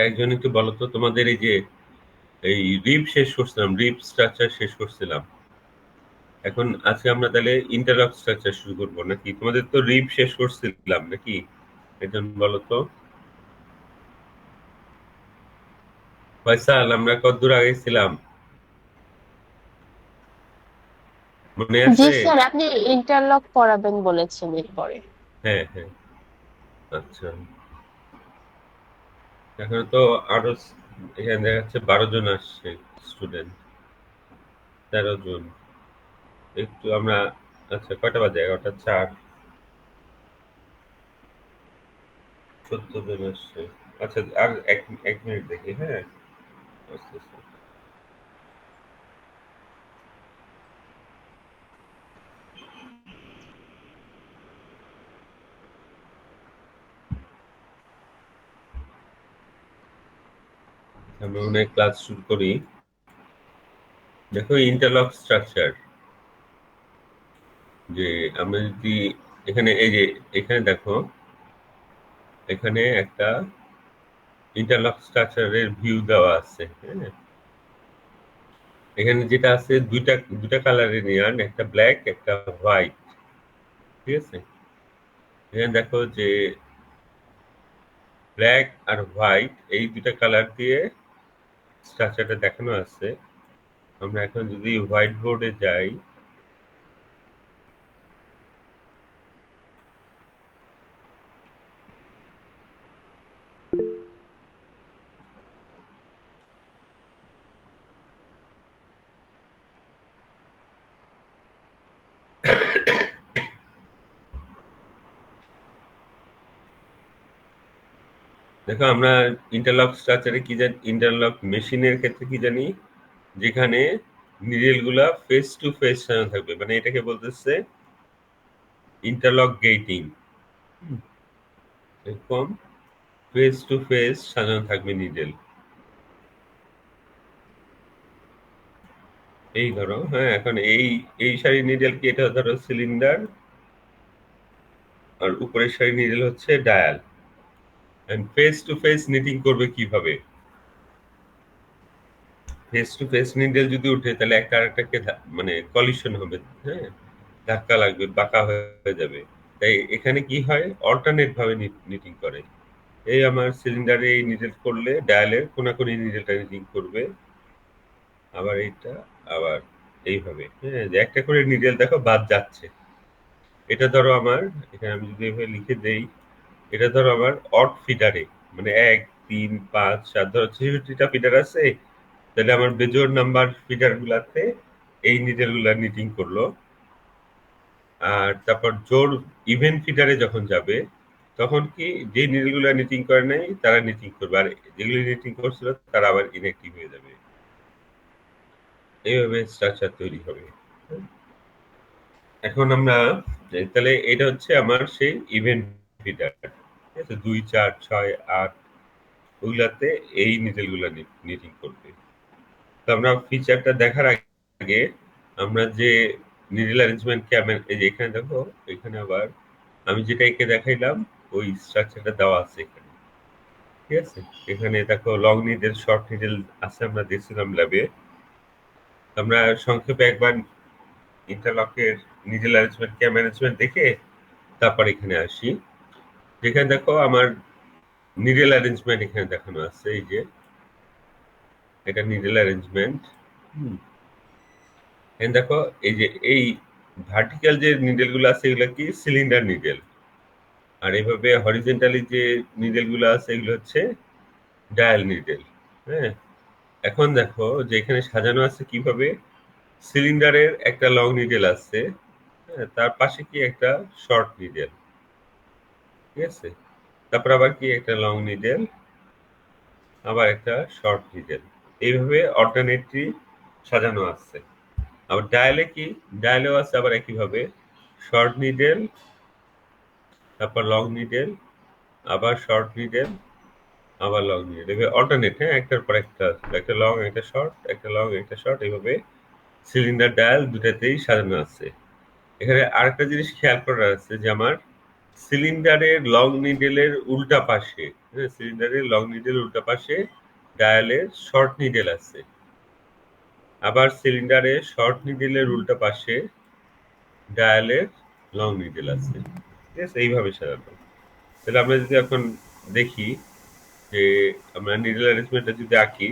একজন একটু বলো তো, তোমাদের এই যে এই রিব শেষ করছিলাম, রিব স্ট্রাকচার শেষ করছিলাম, এখন আজকে আমরা তাহলে ইন্টারলক স্ট্রাকচার শুরু করবো নাকি? তোমাদের তো রিব শেষ করছিলাম নাকি? একজন বলো তো। ফয়সাল, আমরা কতদূর আগে ছিলাম মনে জি আছে? স্যার, আপনি ইন্টারলক পড়াবেন বলেছেন এরপরে। হ্যাঁ হ্যাঁ, আচ্ছা। এখন তো আরো এখানে দেখা যাচ্ছে 12 জন আসছে স্টুডেন্ট, 13 জন। একটু আমরা, আচ্ছা কয়টা বাজে? 11টা 4, 14 জন আসছে। আচ্ছা আর এক এক মিনিট দেখি, হ্যাঁ। আস্তে আস্তে। আমরা মনে হয় ক্লাস শুরু করি। দেখো ইন্টারলক স্ট্রাকচার, যে আমরা যদি এখানে এই যে এখানে দেখো, এখানে একটা ইন্টারলক স্ট্রাকচারের ভিউ দেওয়া আছে, হ্যাঁ। এখানে যেটা আছে, দুইটা দুইটা কালারের নিয়ান, একটা ব্ল্যাক একটা হোয়াইট, ঠিক আছে। এখানে দেখো যে ব্ল্যাক আর হোয়াইট এই দুইটা কালার দিয়ে স্ট্রাকচারটা দেখানো আছে। আমরা এখন যদি হোয়াইট বোর্ডে যাই, দেখো আমরা ইন্টারলক স্ট্রাকচারে কি জানি, ইন্টারলক মেশিনের ক্ষেত্রে কি জানি, যেখানে নিডেল গুলা ফেস টু ফেস সাজানো থাকবে, মানে এটাকে বলতেছে ইন্টারলক গেটিং। এরকম ফেস টু ফেস সাজানো থাকবে নিডেল। এই ধরো, হ্যাঁ, এখন এই এই সারি নিডেল কি, এটা ধরো সিলিন্ডার, আর উপরের সারি নিডেল হচ্ছে dial. And face to face knitting করবে কিভাবে? ফেস টু ফেস নিডেল যদি উঠে তাহলে একটা আরেকটাকে মানে কলিশন হবে, হ্যাঁ, ধাক্কা লাগবে, বাঁকা হয়ে যাবে। তাই এখানে কি হয়, অল্টারনেট ভাবে নিটিং করে। এই আমার সিলিন্ডারে এই নিডেল করলে ডায়ালের কোনাকুনি নিডেলটা নিটিং করবে, আবার এইটা, আবার এইভাবে, হ্যাঁ, যে একটা করে নিডেল দেখো বাদ যাচ্ছে। এটা ধরো আমার, এখানে আমি যদি এভাবে লিখে দেই, এটা ধরো আমার অড ফিডারে, মানে 1 3 5 7, ধরো 63টা ফিডার আছে, তাহলে আমার বেজোড় নাম্বার ফিডার গুলাতে এই নিডেল গুলা নিটিং করলো। আর তারপর জোর ইভেন ফিডারে যখন যাবে, তখন কি, যে নিডেল গুলা নিটিং করে নাই তারা নিটিং করবে, আর যেগুলি নিটিং করছিল তারা আবার ইনঅ্যাক্টিভ হয়ে যাবে। এইভাবে স্ট্রাকচার তৈরি হবে। এখন আমরা, তাহলে এটা হচ্ছে আমার সেই ইভেন্ট ফিডার, ঠিক আছে, 2 4 6 8, ওগুলাতে এই নিডেল গুলা নিটিং করবে। তো আমরা ফিচারটা দেখার আগে আমরা যে নিডল অ্যারেঞ্জমেন্ট কেমন, এই যে এখানে দেখো, এখানে আবার আমি যেটা এঁকে দেখাইলাম ওই স্ট্রাকচারটা দেওয়া আছে এখানে, ঠিক আছে। এখানে দেখো লং নিডল শর্ট নিডল আছে, আমরা দেখছিলাম ল্যাবে। আমরা সংক্ষেপে একবার ইন্টারলকের নিডল অ্যারেঞ্জমেন্ট ম্যানেজমেন্ট দেখে তারপর এখানে আসি। যেখানে দেখো আমার নিডল অ্যারেঞ্জমেন্ট এখানে দেখানো আছে, এই যে এটা নিডল অ্যারেঞ্জমেন্ট। দেখো এই যে এই ভার্টিক্যাল যে নিডেল গুলো আছে এগুলো কি সিলিন্ডার নিডেল, আর এইভাবে হরিজেন্টালি যে নিডেল গুলো আছে এগুলো হচ্ছে ডায়াল নিডেল, হ্যাঁ। এখন দেখো যে এখানে সাজানো আছে কিভাবে, সিলিন্ডারের একটা লং নিডেল আছে, হ্যাঁ, তার পাশে কি একটা শর্ট নিডেল, ঠিক আছে। তারপর আবার কি একটা লং নিডেল, আবার একটা শর্ট নিডেল, এইভাবে অল্টারনেটলি সাজানো আছে। আবার ডায়ালে কি, ডায়ালেও আছে আবার একইভাবে শর্ট নিডেল, তারপর লং নিডেল, আবার শর্ট নিডেল, আবার লং নিডেল, এভাবে অল্টারনেট, হ্যাঁ, একটার পর একটা, একটা লং একটা শর্ট, একটা লং একটা শর্ট, এইভাবে সিলিন্ডার ডায়াল দুটাতেই সাজানো আছে। এখানে আরেকটা জিনিস খেয়াল করার আছে যে আমার সিলিন্ডারের লং নিডেলের উল্টা পাশে, হ্যাঁ, সিলিন্ডারের লং নিডেল উল্টা পাশে ডায়ালের শর্ট নিডেল আছে। আবার সিলিন্ডারের শর্ট নিডেলের উল্টা পাশে ডায়ালের লং নিডেল আছে। ঠিক আছে, এইভাবে সাজানো। তাহলে আমরা যদি এখন দেখি যে আমরা নিডেল অ্যারেঞ্জমেন্টটা যদি আঁকি,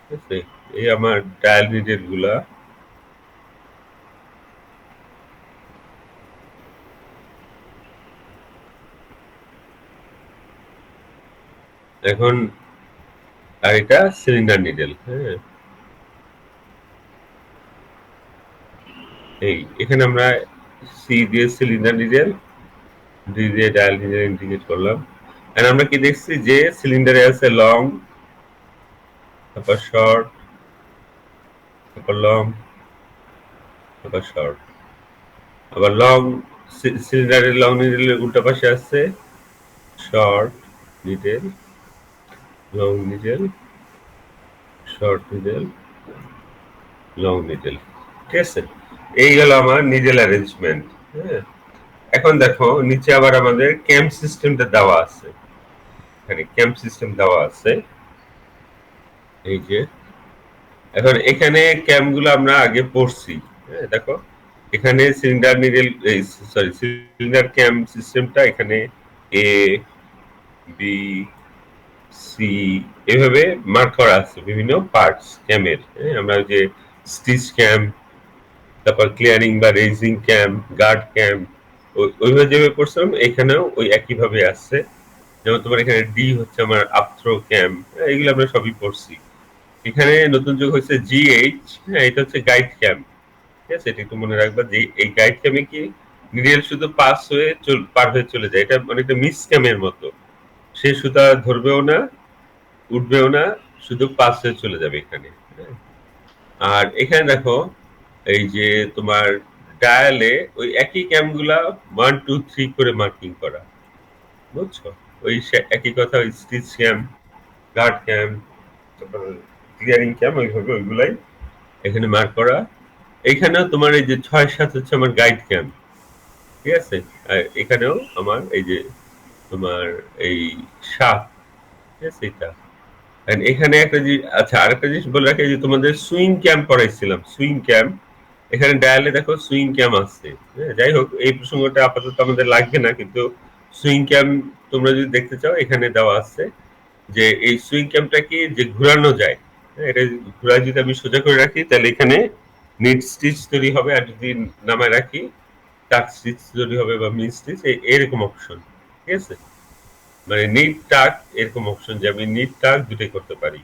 ঠিক আছে, এই আমার ডায়াল নিডেল গুলা, এখন আর এটা সিলিন্ডার নিডেল, হ্যাঁ, এই এখানে আমরা সি দিয়ে সিলিন্ডার নিডেল, ডি দিয়ে ডায়াল নিডেল ইন্ডিকেট করলাম। আর আমরা কি দেখছি যে সিলিন্ডারে আছে লং, তারপর শর্ট, তারপর লং, তারপর শর্ট। আবার লং সিলিন্ডারের লং নিডেলের উল্টা পাশে আছে short needle, long needle, short needle, long needle. ঠিক আছে, এই গেল আমার নিডেল অ্যারেঞ্জমেন্ট। হ্যাঁ, এখন দেখো নিচে আবার আমাদের ক্যাম্প সিস্টেমটা দেওয়া আছে। এখানে ক্যাম্প সিস্টেম দেওয়া আছে, এই যে। এখন এখানে ক্যাম্প গুলো আমরা আগে পড়ছি। হ্যাঁ, দেখো এখানে cylinder needle, sorry, cylinder camp সিস্টেমটা এখানে এ বি সি এভাবে মার্ক করা আছে বিভিন্ন পার্টস ক্যামের। আমরা ওই যে স্টিচ ক্যাম্প, তারপর ক্লিয়ারিং বা রেজিং ক্যাম্প, গার্ড ক্যাম্প, ওইভাবে যেভাবে পড়ছিলাম এখানেও ওই একইভাবে আছে। যেমন তোমার এখানে ডি হচ্ছে আমার আপ্ত্র ক্যাম্প, এগুলো আমরা সবই পড়ছি। এখানে নতুন যোগ হয়েছে জিএইচ, হ্যাঁ, এটা হচ্ছে গাইড ক্যাম্প। ঠিক আছে, এটা একটু মনে রাখবা যে এই গাইড ক্যাম্পে কি নিডেল শুধু পাস হয়ে পার হয়ে চলে যায়, এটা অনেকটা মিস ক্যামের মতো। সে সুতা ধরবেও না, উঠবেও না, শুধু পাস হয়ে চলে যাবে এখানে। হ্যাঁ। আর এখানে দেখো এই যে তোমার ডায়ালে ওই একই ক্যাম্পগুলা 1 2 3 করে মার্কিং করা, বুঝছো? ওই একই কথা, ওই স্টিচ ক্যাম্প, গার্ড ক্যাম্প, তারপর ক্লিয়ারিং ক্যাম্প, ওইভাবে ওইগুলাই এখানে মার্ক করা। এইখানেও তোমার এই যে 6 7 হচ্ছে আমার গাইড ক্যাম্প। ঠিক আছে, আর এখানেও আমার এই যে তোমার এই 7, ঠিক আছে, এটা। এখানে একটা জিনিস, আচ্ছা আরেকটা জিনিস বলে রাখি, যে তোমাদের সুইং ক্যাম্প পড়াইছিলাম, সুইং ক্যাম্প। এখানে ডায়ালে দেখো সুইং ক্যাম্প আছে। হ্যাঁ, যাই হোক এই প্রসঙ্গটা আপাতত আমাদের লাগবে না, কিন্তু সুইং ক্যাম্প তোমরা যদি দেখতে চাও এখানে দেওয়া আছে যে এই সুইং ক্যাম্পটা কি যে ঘুরানো যায়। হ্যাঁ, এটা ঘুরায় যদি আমি সোজা করে রাখি তাহলে এখানে নিট স্টিচ তৈরি হবে, আর যদি নামায় রাখি টাক স্টিচ তৈরি হবে বা মিড স্টিচ, এরকম অপশন। ঠিক আছে, মানে নিট টাক এরকম অপশন যে আমি নিট টাক দুটোই করতে পারি।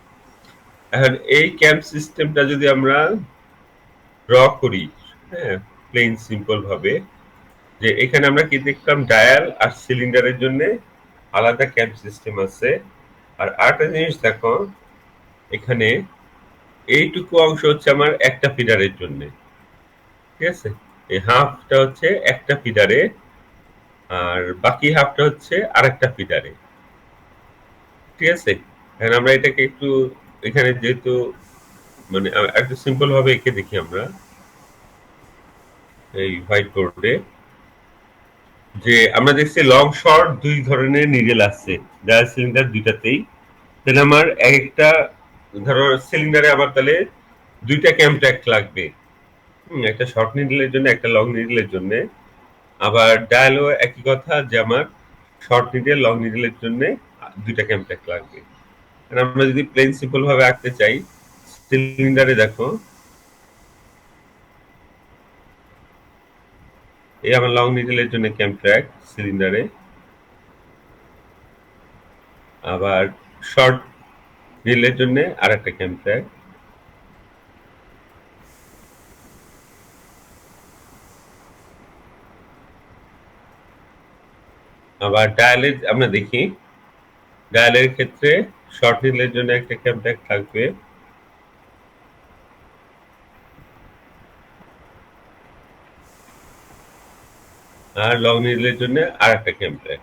এখন এই ক্যাম্প সিস্টেমটা যদি আমরা ড্র করি, হ্যাঁ, প্লেন সিম্পল ভাবে, যে এখানে আমরা কি দেখলাম ডায়াল আর সিলিন্ডারের জন্য আলাদা ক্যাম্প সিস্টেম আছে। আর আরেকটা জিনিস দেখো, এখানে এইটুকু অংশ হচ্ছে আমার একটা ফিডারের জন্য। ঠিক আছে, এই হাফটা হচ্ছে একটা ফিডারে, আর বাকি হাফটা হচ্ছে আরেকটা ফিডারে। ঠিক আছে, এখন আমরা এটাকে একটু এখানে যেহেতু মানে একটু সিম্পল ভাবে এঁকে দেখি আমরা এই হোয়াইট বোর্ডে, যে আমরা দেখছি লং শর্ট দুই ধরনের নিডেল আছে ডায়াল সিলিন্ডার দুইটাতেই। তাহলে আমার একটা, ধরো সিলিন্ডারে আমার তাহলে দুইটা ক্যাম্প ট্র্যাক লাগবে, একটা শর্ট নিডেলের জন্য, একটা লং নিডেলের জন্য। আবার ডায়ালও একই কথা, যে আমার শর্ট নিডেল লং নিডেলের জন্য দুইটা ক্যাম্প ট্র্যাক লাগবে। আমরা যদি প্লেন সিম্পল ভাবে আঁকতে চাই, সিলিন্ডারে দেখো এই আমার লং নিডেলের জন্য ক্যাম্প ট্র্যাক সিলিন্ডারে, আবার শর্ট নিডেলের জন্য আর একটা ক্যাম্প ট্র্যাক। আবার ডায়ালের আমরা দেখি, ডায়ালের ক্ষেত্রে শর্ট নিডেলের জন্য একটা ক্যাম্প ট্র্যাক থাকবে, আর লং নিডেলের জন্য আর একটা ক্যাম্প ট্র্যাক।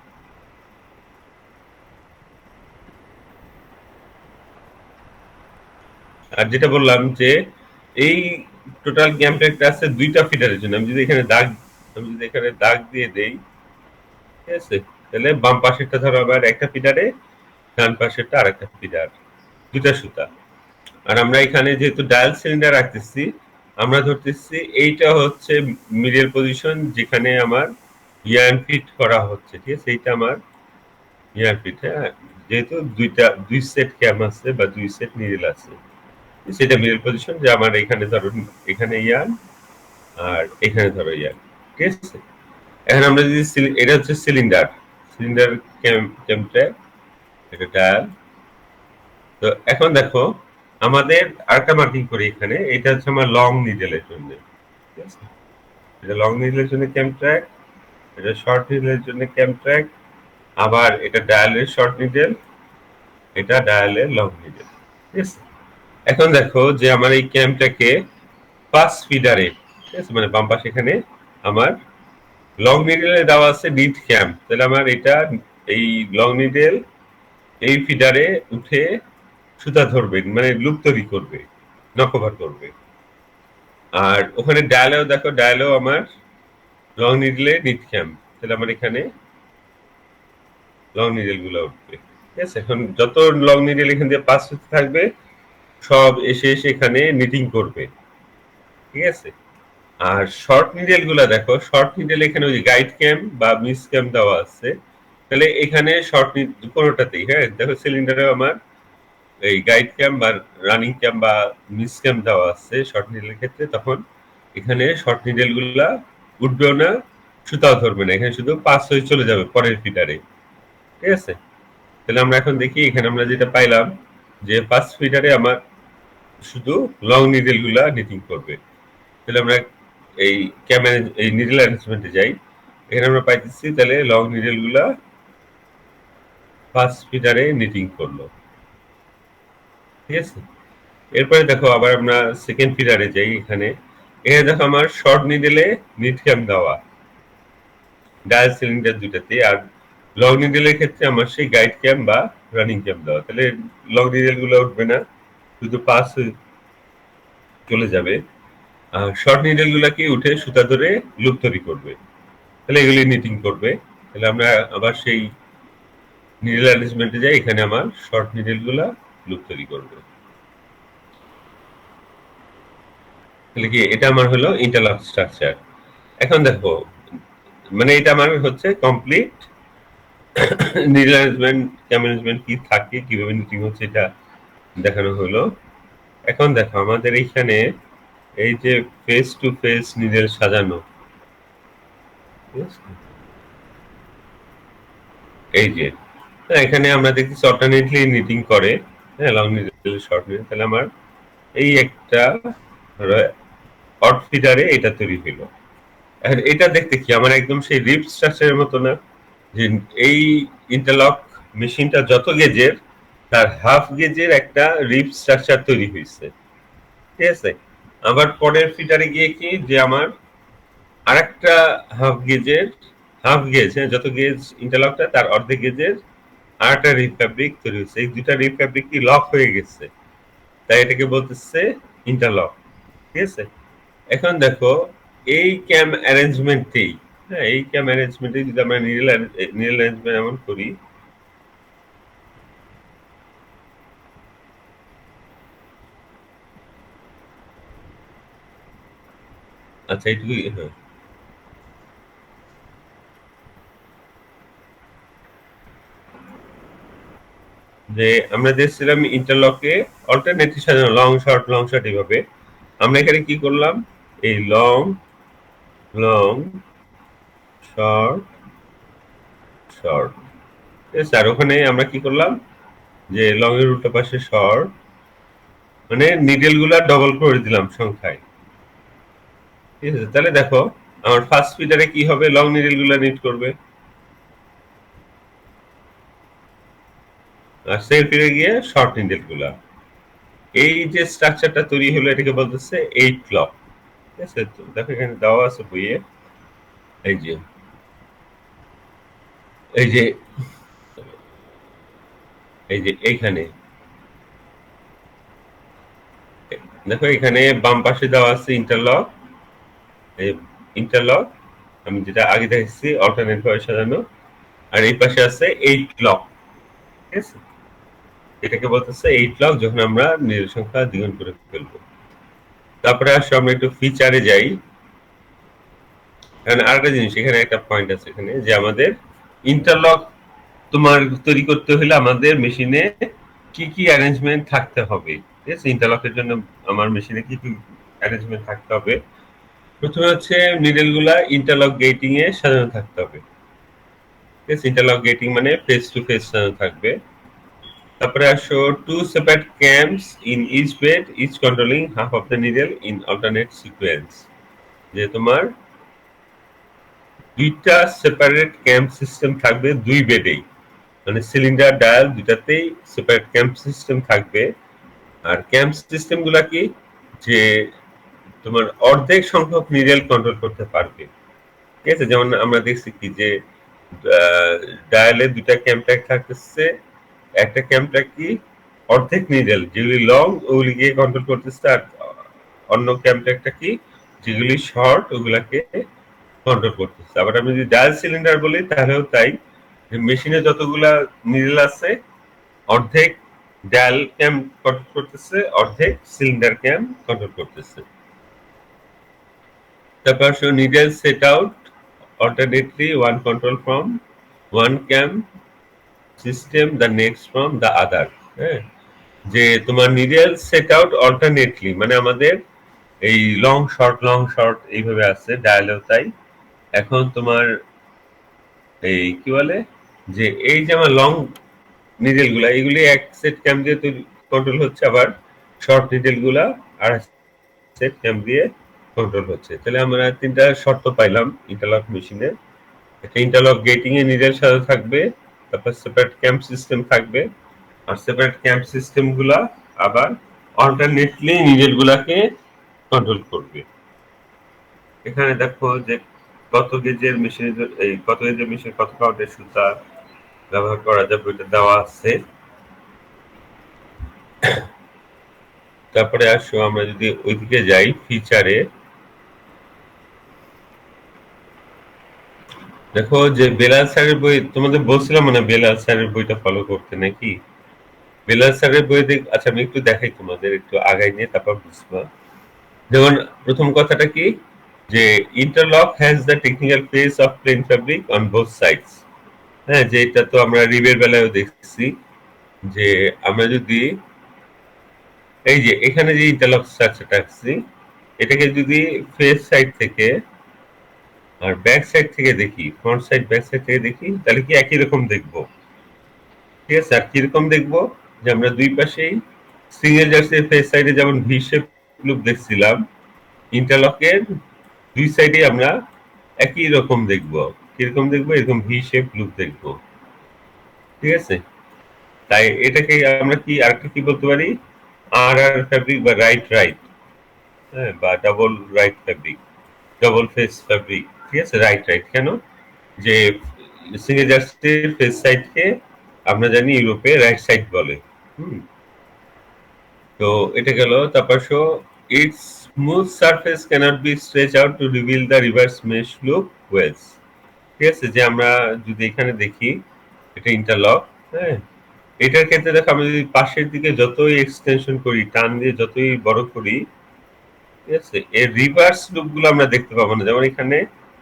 আর যেটা বললাম যে এই টোটাল ক্যাম্প ট্র্যাকটা আছে দুইটা ফিডারের জন্য। আমি যদি এখানে দাগ দিয়ে দেই, ঠিক আছে? তাহলে বাম পাশেরটা ধরো আবার একটা ফিডারে, ডান পাশেরটা আরেকটা ফিডার, দুইটা সুতা। আর আমরা এখানে যেহেতু ডায়াল সিলিন্ডার রাখতেছি, আমরা ধরতেছি এইটা হচ্ছে মিডল পজিশন যেখানে আমার ইয়ার্ন ফিট করা হচ্ছে, ঠিক আছে? এইটা আমার ইয়ার্ন ফিট, হ্যাঁ? যেহেতু দুই সেট ক্যাম আছে বা দুই সেট নিডল আছে, সেটা মিডল পজিশন যে আমার এখানে ধরো, এখানে ইয়ার্ন আর এখানে ধরো ইয়ার্ন, ঠিক আছে? এখন আমরা যদি এটা হচ্ছে সিলিন্ডার, সিলিন্ডার ক্যামটা, এটা ডায়াল। তো এখন দেখো আমাদের আরেকটা মার্কিং করি এখানে, এটা হচ্ছে আমার লং নিডেলের জন্য, ঠিক আছে? এটা লং নিডেলের জন্য ক্যাম ট্র্যাক, এটা শর্ট নিডেলের জন্য ক্যাম ট্র্যাক, আবার এটা ডায়ালের শর্ট নিডেল, এটা ডায়ালের লং নিডেল, ঠিক আছে? এখন দেখো যে আমার এই ক্যামটাকে 5 ফিডারে, ঠিক আছে, মানে বাম পাশে এখানে আমার লং নিডেলে দেওয়া আছে নিড ক্যাম, তাহলে আমার এটা এই লং নিডেল এই ফিডারে উঠে সুতা ধরবে, মানে লুপ তৈরি করবে, নক ওভার করবে। আর ওখানে ডায়ালেও দেখো, ডায়ালেও আমার লং নিডলে নিড ক্যাম, তাহলে আমার এখানে লং নিডেল গুলো উঠবে, ঠিক আছে? এখন যত লং নিডেল এখান দিয়ে পাস হতে থাকবে, সব এসে এসে এখানে নিটিং করবে, ঠিক আছে? আর শর্ট নিডেল গুলা দেখো, শর্ট নিডেল এখানে ওই গাইড ক্যাম বা মিস ক্যাম দেওয়া আছে, তাহলে এখানে শর্ট কোনোটাতেই, হ্যাঁ দেখো সিলিন্ডারে আমার এই গাইড ক্যাম বা রানিং ক্যাম বা মিস ক্যাম দেওয়া আছে শর্ট নিডেলের ক্ষেত্রে, তখন এখানে শর্ট নিডেল গুলা উঠবেও না, সুতাও ধরবে না, এখানে শুধু পাস হয়ে চলে যাবে পরের ফিডারে, ঠিক আছে? তাহলে আমরা এখন দেখি এখানে আমরা যেটা পাইলাম যে ফার্স্ট ফিডারে আমার শুধু লং নিডেল গুলা নিটিং করবে। তাহলে আমরা এই ক্যামেরা এই নিডল অ্যারেঞ্জমেন্টে যাই, এখানে আমরা পাইতেছি তাহলে লং নিডল গুলা ফার্স্ট ফিডারে নিটিং করলো, ঠিক আছে? এরপরে দেখো আবার আমরা সেকেন্ড ফিডারে যাই, এখানে এখানে দেখো আমার শর্ট নিডেলে নিট ক্যাম দেওয়া ডায়াল সিলিন্ডার দুটাতে, আর লং নিডেলের ক্ষেত্রে আমার সেই গাইড ক্যাম বা রানিং ক্যাম দেওয়া, তাহলে লং নিডেল গুলো উঠবে না, শুধু পাস চলে যাবে। আর শর্ট নিডেল গুলা কি উঠে সুতা ধরে লুপ তৈরি করবে, তাহলে এগুলি নিটিং করবে। তাহলে আমরা আবার সেই নিডল অ্যারেঞ্জমেন্টে যাই, এখানে আমার শর্ট নিডেল গুলা লুপ তৈরি করবে। তাহলে কি এটা আমার হলো ইন্টারলক স্ট্রাকচার। এখন দেখো মানে এটা আমার হচ্ছে কমপ্লিট নিডল অ্যারেঞ্জমেন্ট, ক্যাম অ্যারেঞ্জমেন্ট কি থাকে, কিভাবে নিটিং হচ্ছে এটা দেখানো হলো। এখন দেখো আমাদের এইখানে এই যে ফেস টু ফেস নিডল সাজানো, ঠিক আছে? এই যে হ্যাঁ, এখানে আমরা দেখতেছি অল্টারনেটলি নিটিং করে, হ্যাঁ, লং নিডল শর্ট নিডল। তাহলে আমার এই একটা অড ফিডারে এটা তৈরি হইলো। আর এটা দেখতে কি আমার একদম সেই রিপ স্ট্রাকচারের মতো না, যে এই ইন্টারলক মেশিনটা যত গেজের তার হাফ গেজের একটা রিপ স্ট্রাকচার তৈরি হয়েছে, ঠিক আছে? আবার পরের ফিডারে গিয়ে কি যে আমার আরেকটা হাফ গেজের, হাফ গেজ, হ্যাঁ, যত গেজ ইন্টারলকটা তার অর্ধেক গেজের আরেকটা রিপ ফ্যাব্রিক তৈরি হয়েছে, এই দুইটা রিপ ফ্যাব্রিক কি লক হয়ে গেছে, তাই এটাকে বলতেছে ইন্টারলক, ঠিক আছে? এখন দেখো এই ক্যাম অ্যারেঞ্জমেন্টেই, হ্যাঁ, এই ক্যাম অ্যারেঞ্জমেন্টে যদি আমরা নিডল অ্যারেঞ্জমেন্ট এমন করি, আচ্ছা এইটুকুই, হ্যাঁ, যে আমরা দেখছিলাম ইন্টারলকে অল্টারনেটিভ সাজানো লং শর্ট এইভাবে, আমরা এখানে কি করলাম, এই লং লং শর্ট শর্ট, ঠিক আছে? আর ওখানে আমরা কি করলাম যে লং এর উল্টো পাশে শর্ট, মানে নিডেল গুলা ডবল করে দিলাম সংখ্যায়, ঠিক আছে? তাহলে দেখো আমার ফার্স্ট ফিডারে কি হবে, লং নিডেল গুলা নিট করবে, আর সেকেন্ড ফিডারে গিয়ে শর্ট নিডেল গুলা। এই যে স্ট্রাকচারটা তৈরি হলো এটাকে বলতেছে এইট ক্লক, ঠিক আছে? তো দেখো এখানে দেওয়া আছে বইয়ে, এই যে এই যে এই যে এইখানে দেখো, এখানে বাম পাশে দেওয়া আছে ইন্টারলক, এই ইন্টারলক আমি যেটা আগে দেখেছি অল্টারনেট ভাবে সাজানো, আর এই পাশে আছে 8 লক। ঠিক আছে, এটাকে বলতেছে 8 লক যখন আমরা নিডল সংখ্যা দ্বিগুণ করে ফেলবো। তারপরে আসো আমরা একটু ফিচারে যাই। এখানে আরেকটা জিনিস, এখানে একটা পয়েন্ট আছে এখানে যে আমাদের ইন্টারলক তোমার তৈরি করতে হলে আমাদের মেশিনে কি কি অ্যারেঞ্জমেন্ট থাকতে হবে। ঠিক আছে, ইন্টারলকের জন্য আমার মেশিনে কি কি অ্যারেঞ্জমেন্ট থাকতে হবে। প্রথমে হচ্ছে নিডল গুলা ইন্টারলক গেটিং এ সাজানো থাকতে হবে। ঠিক আছে, ইন্টারলক গেটিং মানে ফেস টু ফেস সাজানো থাকবে। তারপরে as two separate camps in each bed each controlling half of the needle in alternate sequence. যে তোমার দুইটা সেপারেট ক্যাম্প সিস্টেম থাকবে দুই বেডেই, মানে সিলিন্ডার ডায়াল দুটাতেই সেপারেট ক্যাম্প সিস্টেম থাকবে। আর ক্যাম্প সিস্টেম গুলা কি, যে তোমার অর্ধেক সংখ্যক নিডল কন্ট্রোল করতে পারবে। ঠিক আছে, যেমন আমরা দেখছি কি যে ডায়ালে দুটা ক্যাম্প ট্র্যাক থাকতেছে, একটা ক্যাম্প ট্র্যাক কি অর্ধেক নিডল যেগুলি লং ওগুলি গিয়ে কন্ট্রোল করতেছে, আর অন্য ক্যাম্প ট্র্যাকটা কি যেগুলি শর্ট ওগুলাকে কন্ট্রোল করতেছে। আবার আমি যদি ডায়াল সিলিন্ডার বলি তাহলেও তাই, মেশিনে যতগুলা নিডল আছে অর্ধেক ডায়াল ক্যাম্প কন্ট্রোল করতেছে, অর্ধেক সিলিন্ডার ক্যাম্প কন্ট্রোল করতেছে। তারপর needle set out alternately one control from one cam system the next from the other। হ্যাঁ, যে তোমার নিডল সেট আউট অল্টারনেটলি মানে আমাদের এই লং শর্ট এইভাবে আছে, ডায়ালেও তাই। এখন তোমার এই কি বলে যে এই যে আমার লং নিডল গুলা এগুলি এক সেট ক্যাম দিয়ে কন্ট্রোল হচ্ছে, আবার শর্ট নিডল গুলা আর সেট ক্যাম দিয়ে কন্ট্রোল হচ্ছে। তাহলে আমরা তিনটা শর্ত পাইলাম ইন্টারলক মেশিনে। একটা ইন্টারলক গেটিং এ নিডল সাথে থাকবে, তারপর সেপারেট ক্যাম্প সিস্টেম থাকবে, আর সেপারেট ক্যাম্প সিস্টেম গুলা আবার অল্টারনেটলি নিডল গুলাকে কন্ট্রোল করবে। এখানে দেখো যে কত গেজের মেশিন, এই কত গেজের মেশিন কত কাউন্টের সুতা ব্যবহার করা যাবে ওইটা দেওয়া আছে। তারপরে আসো আমরা যদি ওইদিকে যাই ফিচারে, দেখো যে বেলাল স্যারের বই তোমাদের বলছিলাম মানে বেলাল স্যারের বইটা ফলো করতে নাকি। বেলাল স্যারের বই আচ্ছা আমি একটু দেখাই তোমাদের, একটু আগাই নিয়ে তারপর বুঝবা। যেমন প্রথম কথাটা কি যে interlock has the technical face of plain fabric on both sides. হ্যাঁ, যে এটা তো আমরা রিবের বেলায়ও দেখছি যে আমরা যদি এই যে এখানে যে ইন্টারলক স্ট্রাকচারটা আছে এটাকে যদি ফেস সাইড থেকে আর ব্যাক সাইড থেকে দেখি, ফ্রন্ট সাইড ব্যাক সাইড থেকে দেখি, তাহলে কি একই রকম দেখবো। ঠিক আছে, আর কিরকম দেখবো যে আমরা দুই পাশেই সিঙ্গেল জার্সি ফেস সাইডে যেমন ভি শেপ লুপ দেখছিলাম, ইন্টারলকের দুই সাইডে আমরা একই রকম দেখবো। কিরকম দেখবো, এরকম ভি শেপ লুপ দেখবো। ঠিক আছে, তাই এটাকে আমরা কি আরেকটা কি বলতে পারি, আর আর ফ্যাব্রিক বা রাইট রাইট, হ্যাঁ, বা double right fabric, double face fabric. ঠিক আছে, রাইট রাইট কেন, যে সিঙ্গেল জার্সির ফেস সাইডকে আমরা জানি ইউরোপে রাইট সাইড বলে। হুম, তো এটা গেল। তারপর it's smooth surface can't be stretch out to reveal the reverse mesh look wales. ঠিক আছে, যে আমরা যদি এখানে দেখি এটা ইন্টারলক, হ্যাঁ, এটার ক্ষেত্রে দেখো আমরা যদি পাশের দিকে যতই এক্সটেনশন করি, টান দিয়ে যতই বড় করি, ঠিক আছে, এর রিভার্স লুপ গুলো আমরা দেখতে পাবো না। যেমন এখানে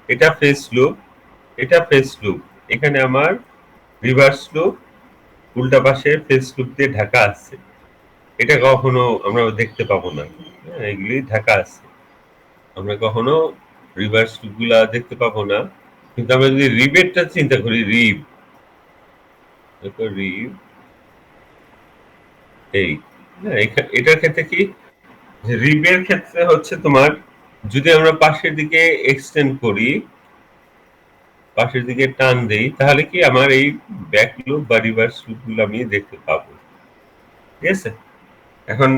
এটা ফেস লুপ, এটা ফেস লুপ, এখানে আমার রিভার্স লুপ উল্টা পাশে ফেস লুপ দিয়ে ঢাকা আছে, এটা কখনো আমরা দেখতে পাবো না। হ্যাঁ, এগুলি ঢাকা আছে, আমরা কখনো রিভার্স লুপ গুলা দেখতে পাবো না। কিন্তু আমরা যদি রিবেটটা চিন্তা করি, রিব, দেখো রিব এই, হ্যাঁ, এটার ক্ষেত্রে কি যে রিবের ক্ষেত্রে হচ্ছে তোমার যদি আমরা পাশের দিকে এক্সটেন্ড করি, পাশের দিকে টান দেই, তাহলে কি আমার এই ব্যাক লুপ বা রিভার্স লুপ গুলো আমি দেখতে পাবো। ঠিক আছে, এখন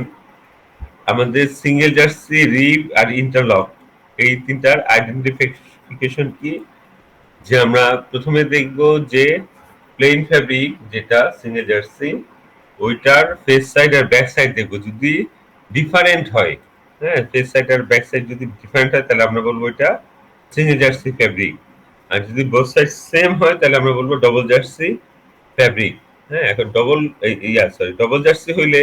আমাদের সিঙ্গেল জার্সি, রিব আর ইন্টারলক এই তিনটার আইডেন্টিফিকেশন কি, যে আমরা প্রথমে দেখব যে প্লেন ফ্যাব্রিক যেটা সিঙ্গেল জার্সি ওইটার ফেস সাইড আর ব্যাক সাইড দেখবো, যদি ডিফারেন্ট হয়, হ্যাঁ, ফেস সাইড আর ব্যাক সাইড যদি ডিফারেন্ট হয় তাহলে আমরা বলবো এটা সিঙ্গেল জার্সি ফ্যাব্রিক। আর যদি বোথ সাইড সেম হয় তাহলে আমরা বলবো ডবল জার্সি ফ্যাব্রিক। হ্যাঁ, এখন ডবল জার্সি হইলে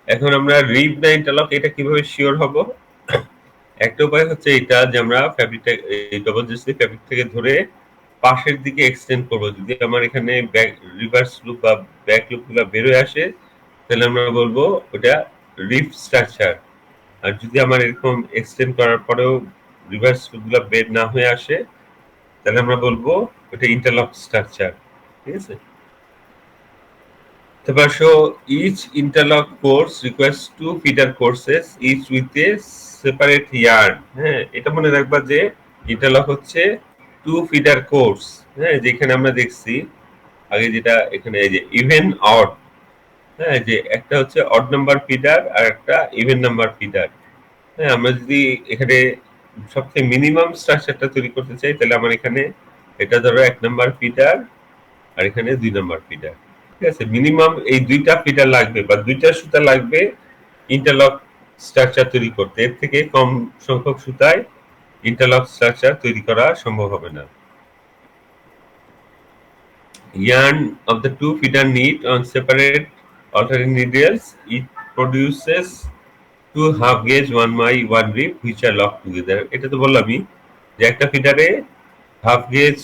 এখন আমরা রিব না ইন্টারলক এটা কিভাবে শিওর হব? একটা উপায় হচ্ছে এটা যে আমরা ফ্যাব্রিকটা এই ডবল জার্সি ফ্যাব্রিক থেকে ধরে পাশের দিকে এক্সটেন্ড করব। যদি আমার এখানে রিভার্স লুপ বা ব্যাক লুপ গুলা বেরোয় আসে তাহলে আমরা বলবো ওটা রিব স্ট্রাকচার। আর যদি আমার এরকম এক্সটেন্ড করার পরেও রিভার্স লুপ গুলা বের না হয়ে আসে তাহলে আমরা বলবো ওটা ইন্টারলক স্ট্রাকচার। ঠিক আছে? তারপর each interlock course requires two feeder courses each with a separate yarn। হ্যাঁ, এটা মনে রাখবা যে ইন্টারলক হচ্ছে টু ফিডার কোর্স। হ্যাঁ, যেখানে আমরা দেখছি আগে যেটা এখানে এই যে ইভেন অড। হ্যাঁ, যে একটা হচ্ছে অড নাম্বার ফিডার আর একটা ইভেন নাম্বার ফিডার। হ্যাঁ, আমরা যদি এখানে সবচেয়ে মিনিমাম স্ট্রাকচারটা তৈরি করতে চাই তাহলে আমার এখানে এটা ধরো 1 নাম্বার ফিডার আর এখানে 2 নাম্বার ফিডার। ঠিক আছে? মিনিমাম এই 2টা ফিডার লাগবে বা 2টা সুতা লাগবে ইন্টারলক স্ট্রাকচার তৈরি করতে। এর থেকে কম সংখ্যক সুতায় ইন্টারলক স্ট্রাকচার তৈরি করা সম্ভব হবে না। Yarn of the two feeder knit on separate alternate needles, it produces two half gauge 1 by 1 rib which are locked together। এটা তো বললামই যে একটা ফিডারে হাফ গেজ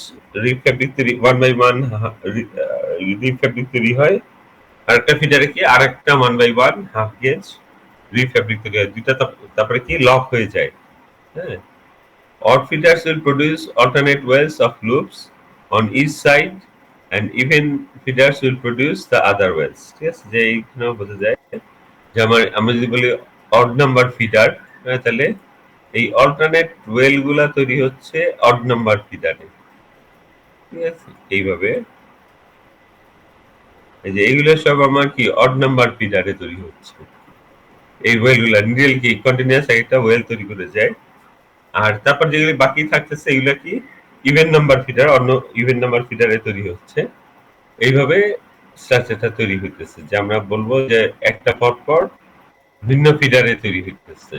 রিব ফ্যাব্রিক তৈরি 1 by 1 রিব ফ্যাব্রিক তৈরি হয়। আরেকটা ফিডারে কি আরেকটা 1 by 1 half gauge rib fabric তৈরি হয়। দুইটা তারপরে কি লক হয়ে যায়। হ্যাঁ, odd feeders will produce alternate wells of loops on each side and even feeders will produce the other wells। ঠিক আছে? যে এইখানেও বোঝা যায় যে আমরা যদি বলি অড নাম্বার ফিডার তাহলে এই অল্টারনেট ওয়েল গুলা তৈরি হচ্ছে অড নাম্বার ফিডারে। ঠিক আছে? এইভাবে এই যে এইগুলো সব আমার কি অড নাম্বার ফিডারে তৈরি হচ্ছে। এই ওয়েল গুলা নিডল কি কন্টিনিউয়াস একটা ওয়েল তৈরি করে যায়। আর তারপর যেগুলো বাকি থাকতেছে এগুলো কি ইভেন নাম্বার ফিডার, অন্য ইভেন নাম্বার ফিডারে তৈরি হচ্ছে। এইভাবে স্ট্রাকচারটা তৈরি হইতেছে যে আমরা বলবো যে একটা পর পর ভিন্ন ফিডারে তৈরি হইতেছে।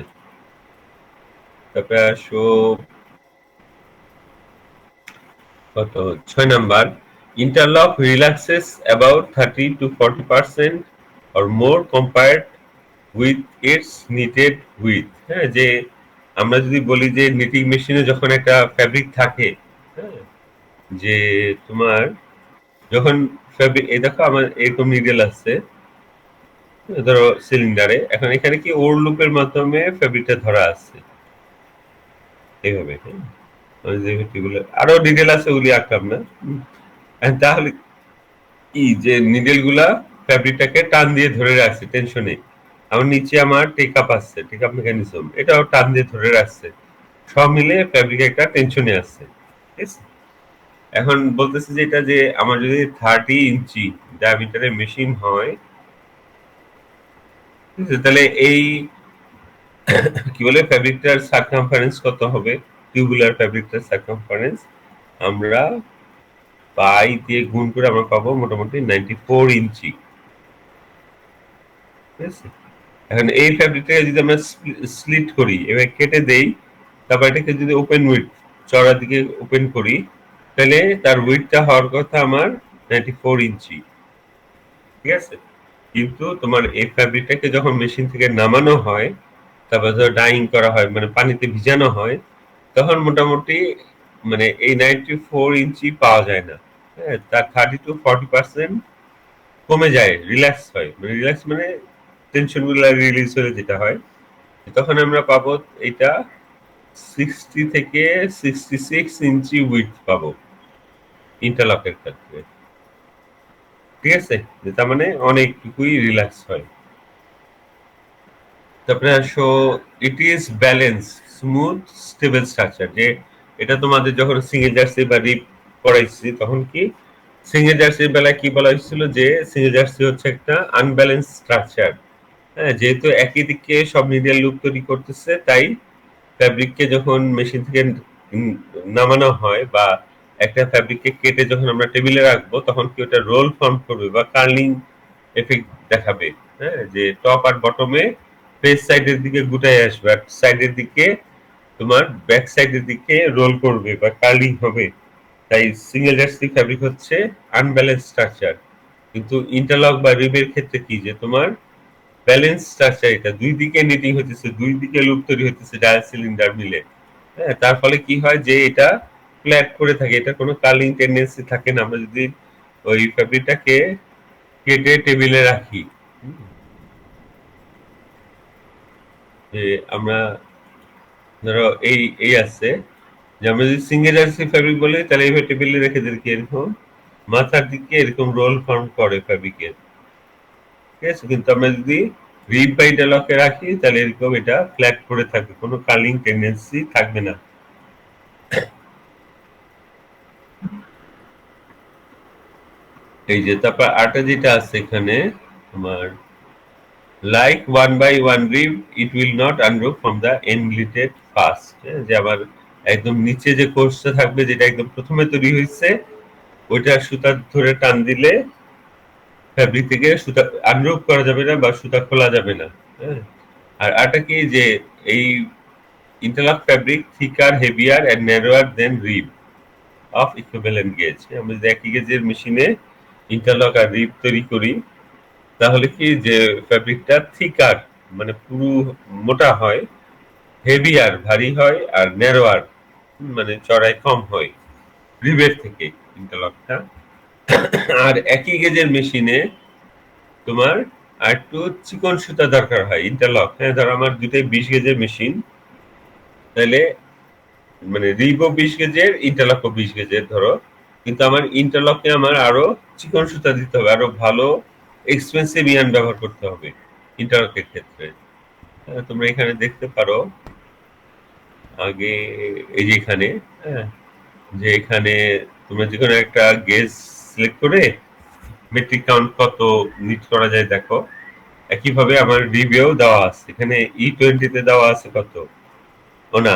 তারপরে আসো কত 6 number, interlock relaxes about 30 to 40% or more compared with its knitted width। হ্যাঁ, যে আমরা যদি বলি যে নিটিং মেশিনে যখন একটা ফ্যাব্রিক থাকে, হ্যাঁ, যে তোমার যখন ফ্যাব্রিক এই দেখো আমার এরকম নিডেল আছে ধরো সিলিন্ডারে, এখন এখানে কি ওর লুপের মাধ্যমে ফ্যাব্রিকটা ধরা আছে এইভাবে। হ্যাঁ, আরো ডিটেল আছে ওগুলি আঁকলাম না। তাহলে কি যে নিডেল গুলা ফ্যাব্রিকটাকে টান দিয়ে ধরে রাখছে টেনশনে। আমার নিচে আমার টেক আপ আছে, টেক আপ মেকানিজম এটাও টান দিয়ে ধরে রাখছে। সব মিলে ফ্যাব্রিক একটা টেনশনে আছে। ঠিক আছে? এখন বলতেছে যে এটা যে আমার যদি 30 ইঞ্চি ডায়ামিটারের মেশিন হয়, ঠিক আছে, তাহলে এই কি বলে ফ্যাব্রিকটার সার্কামফারেন্স কত হবে? টিউবুলার ফ্যাব্রিকটার সার্কামফারেন্স আমরা পাই দিয়ে গুণ করে আমরা পাবো মোটামুটি 94 ইঞ্চি। ঠিক আছে? এখন এই ফ্যাব্রিকটাকে যদি আমরা স্লিট করি এবার কেটে দেই, তারপর এটাকে যদি ওপেন উইথ চড়ার দিকে ওপেন করি তাহলে তার উইথটা হওয়ার কথা আমার 94 ইঞ্চি। ঠিক আছে? কিন্তু তোমার এই ফ্যাব্রিকটাকে যখন মেশিন থেকে নামানো হয় তারপর ধর ডাইং করা হয় মানে পানিতে ভিজানো হয় তখন মোটামুটি মানে এই 94 ইঞ্চি পাওয়া যায় না। হ্যাঁ, তার 30 to 40% কমে যায়, রিল্যাক্স হয়। মানে রিল্যাক্স মানে টেনশন গুলো রিলিজ হলে যেটা হয় তখন আমরা পাবো এটা 60 থেকে 66 ইঞ্চি উইডথ পাবো ইন্টারলকের ক্ষেত্রে। ঠিক আছে? তার মানে অনেকটুকুই রিল্যাক্স হয়। তারপরে আসো it is balance smooth stable structure. যে এটা তোমাদের যখন সিঙ্গেল জার্সি বা রিপ পড়াইছি তখন কি সিঙ্গেল জার্সির বেলায় কি বলা হয়েছিল যে সিঙ্গেল জার্সি হচ্ছে একটা আনব্যালেন্স স্ট্রাকচার। হ্যাঁ, যেহেতু একই দিকে সব নিডেল লুপ তৈরি করতেছে তাই ফ্যাব্রিককে যখন মেশিন থেকে নামানো হয় বা একটা ফ্যাব্রিককে কেটে যখন আমরা টেবিলে রাখবো তখন কি ওটা রোল ফর্ম করবে বা কার্লিং এফেক্ট দেখাবে। হ্যাঁ, যে টপ আর বটমে ফেস সাইডের দিকে গুটাই আসবে আর সাইডের দিকে তোমার ব্যাক সাইডের দিকে রোল করবে বা কার্লিং হবে। তাই সিঙ্গেল জার্সি ফ্যাব্রিক হচ্ছে আনব্যালেন্স স্ট্রাকচার, কিন্তু ইন্টারলক বা রিবের ক্ষেত্রে কি যে তোমার ব্যালেন্স স্ট্রাকচার, এটা দুই দিকে নিটিং হইতেছে, দুই দিকে লুপ তৈরি হইতেছে ডায়াল সিলিন্ডার মিলে। হ্যাঁ, তার ফলে কি হয় যে এটা ফ্ল্যাট করে থাকে, এটা কোনো কার্লিং টেন্ডেন্সি থাকে না। আমরা যদি ওই ফ্যাব্রিকটাকে কেটে টেবিলে রাখি, যে আমরা ধরো এই এই আছে, যে আমরা যদি সিঙ্গেল জার্সি ফ্যাব্রিক বলি তাহলে এইভাবে টেবিলে রেখে দিলে কি এরকম মাথার দিকে এরকম রোল ফর্ম করে ফ্যাব্রিকের, ঠিক আছে। কিন্তু আমরা যদি রিব বা ইন্টারলকে রাখি তাহলে এরকম এটা ফ্ল্যাট করে থাকবে, কোনো কার্লিং টেন্ডেন্সি থাকবে না। এই যে তারপর আটা যেটা আছে এখানে তোমার like one by one rib it will not unrove from the end knitted first, যে আবার একদম নিচে যে কোর্সটা থাকবে যেটা একদম প্রথমে তৈরি হয়েছে ওইটা সুতা ধরে টান দিলে ফ্যাব্রিক থেকে সুতা আনরুফ করা যাবে না বা সুতা খোলা যাবে না। হ্যাঁ, আর আটা কি যে এই interlock fabric thicker heavier and narrower than rib of equivalent gauge. আমরা যদি একই গেজের মেশিনে ইন্টারলক আর রিব তৈরি করি তাহলে কি যে ফ্যাব্রিকটা থিকার মানে পুরু মোটা হয়, হেভিয়ার ভারী হয়, আর ন্যারোয়ার মানে চড়াই কম হয় রিবের থেকে ইন্টারলকটা। আর একই গেজের মেশিনে তোমার আর একটু চিকন সুতা দরকার হয় ইন্টারলক। হ্যাঁ, ধরো আমার দুটাই 20 গেজের মেশিন, তাহলে মানে রিবও 20 গেজের ইন্টারলকও 20 গেজের ধরো, কিন্তু আমার ইন্টারলকে আমার আরো চিকন সুতা দিতে হবে, আরো ভালো এক্সপেন্সিভ ইয়ান ব্যবহার করতে হবে ইন্টারলকের ক্ষেত্রে। হ্যাঁ, তোমরা এখানে দেখতে পারো আগে এই যে এখানে, হ্যাঁ, যে এখানে তোমরা যে কোনো একটা গেজ সিলেক্ট করে মেট্রিক কাউন্ট কত নিট করা যায় দেখো। একইভাবে আমার রিভিউ দেওয়া আছে, এখানে E20 তে দেওয়া আছে কত, ও না,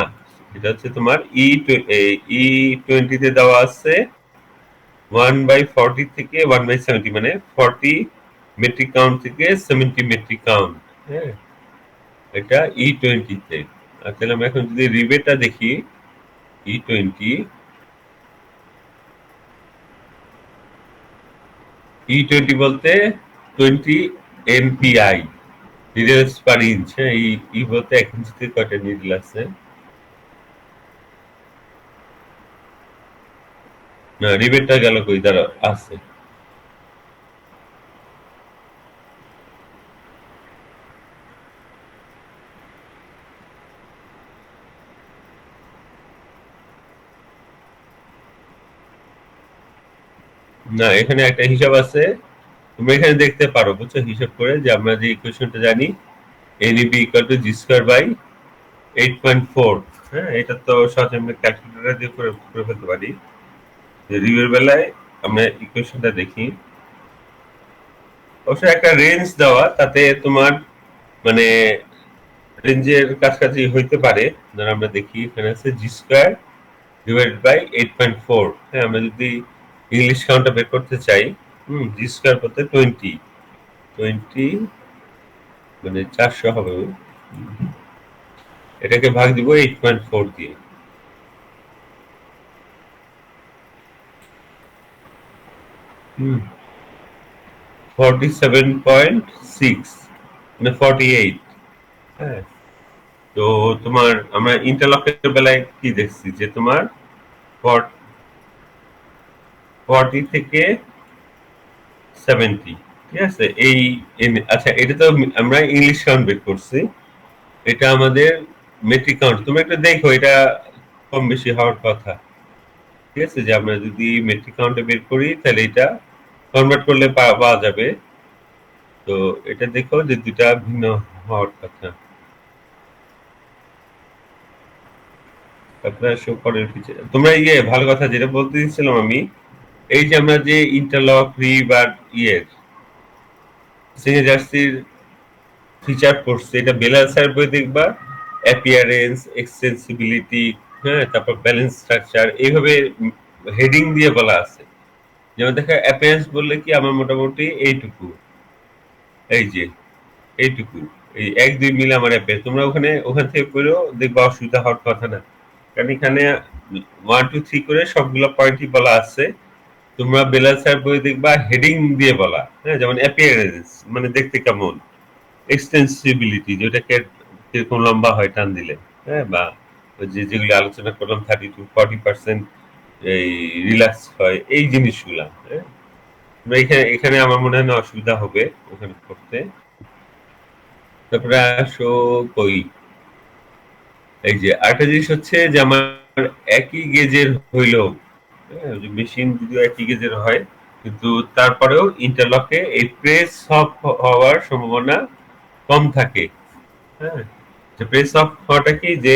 এটা হচ্ছে তোমার E20 তে দেওয়া আছে 1/40 থেকে 1/70, মানে 40 মেট্রিক কাউন্ট থেকে 70 মেট্রিক কাউন্ট। হ্যাঁ, এটা E20 তে। আর তাহলে আমরা এখন যদি রিবেটা দেখি, E20 E20 বলতে 20 MPI নিডলস পার ইঞ্চ। হ্যাঁ, ই বলতে 1 ইঞ্চিতে কয়টা নিডল আছে, না রিবেটটা গেল কই, দাঁড়া আছে। না, এখানে একটা হিসাব আছে, তুমি এখানে দেখতে পারো, বুঝছো, হিসাব করে যে আমরা যে ইকুয়েশনটা জানি NEB equal to G square by 8.4। হ্যাঁ, এটা তো সহজে আমরা ক্যালকুলেটর দিয়ে করে করে ফেলতে পারি। যে রিবের বেলায় আমরা ইকুয়েশনটা দেখি, অবশ্য একটা রেঞ্জ দেওয়া, তাতে তোমার মানে রেঞ্জের কাছাকাছি হইতে পারে। ধর আমরা দেখি এখানে আছে জি স্কয়ার ডিভাইডেড বাই 8.4। হ্যাঁ, আমরা যদি ইংলিশ কাউন্টটা বের করতে চাই, জি স্কয়ার বলতে 20 মানে 400 হবে। এটাকে ভাগ দিব 8.4 দিয়ে, 47.6 মানে 48। হ্যাঁ, তো তোমার আমরা ইন্টারলকের বেলায় কি দেখছি যে তোমার 40 থেকে 70, ঠিক আছে। এই আচ্ছা, এটা তো আমরা ইংলিশ কাউন্ট বের করছি, এটা আমাদের মেট্রিক কাউন্ট। তুমি একটু দেখো, এটা কম বেশি হওয়ার কথা, ঠিক আছে। যে আমরা যদি মেট্রিক কাউন্টে বের করি তাহলে এটা কনভার্ট করলে পাওয়া যাবে। তো এটা দেখো যে দুটা ভিন্ন হওয়ার কথা। আপনারা শো করেন ফিচার, তোমরা ভালো কথা যেটা বলতে দিচ্ছিলাম আমি, এই যে আমরা যে ইন্টারলক রিব আর সিঙ্গেল জার্সির ফিচার পড়ছে, এটা বেলাল স্যার বই দেখবা, অ্যাপিয়ারেন্স, এক্সটেন্সিবিলিটি, হ্যাঁ, তারপর ব্যালেন্স স্ট্রাকচার, এইভাবে হেডিং দিয়ে বলা আছে। যেমন দেখা অ্যাপিয়ারেন্স বললে কি আমার মোটামুটি এইটুকু, এই যে এইটুকু, এই 1-2 মিলে আমার অ্যাপিয়ারেন্স। তোমরা ওখান থেকে পড়েও দেখবা অসুবিধা হওয়ার কথা না। কারণ এখানে 1 2 3 করে সবগুলো পয়েন্টই বলা আছে। তোমরা বেলাল স্যার বই দেখবা হেডিং দিয়ে বলা, হ্যাঁ, যেমন অ্যাপিয়ারেন্স মানে দেখতে কেমন, এক্সটেন্সিবিলিটি যেটাকে কিরকম লম্বা হয় টান দিলে, হ্যাঁ, বা ওই যে যেগুলো আলোচনা করলাম 30 to 40% এই রিল্যাক্স হয় এই জিনিসগুলা, হ্যাঁ। এখানে এখানে আমার মনে হয় না অসুবিধা হবে ওখানে করতে। তারপরে আসো কই, এই যে আরেকটা জিনিস হচ্ছে যে আমার একই গেজের হইলেও, হ্যাঁ, মেশিন যদিও একই গেজের হয় কিন্তু তারপরেও ইন্টারলকে এই প্রেস অফ হওয়ার সম্ভাবনা কম থাকে, হ্যাঁ। প্রেস অফ হওয়াটা কি যে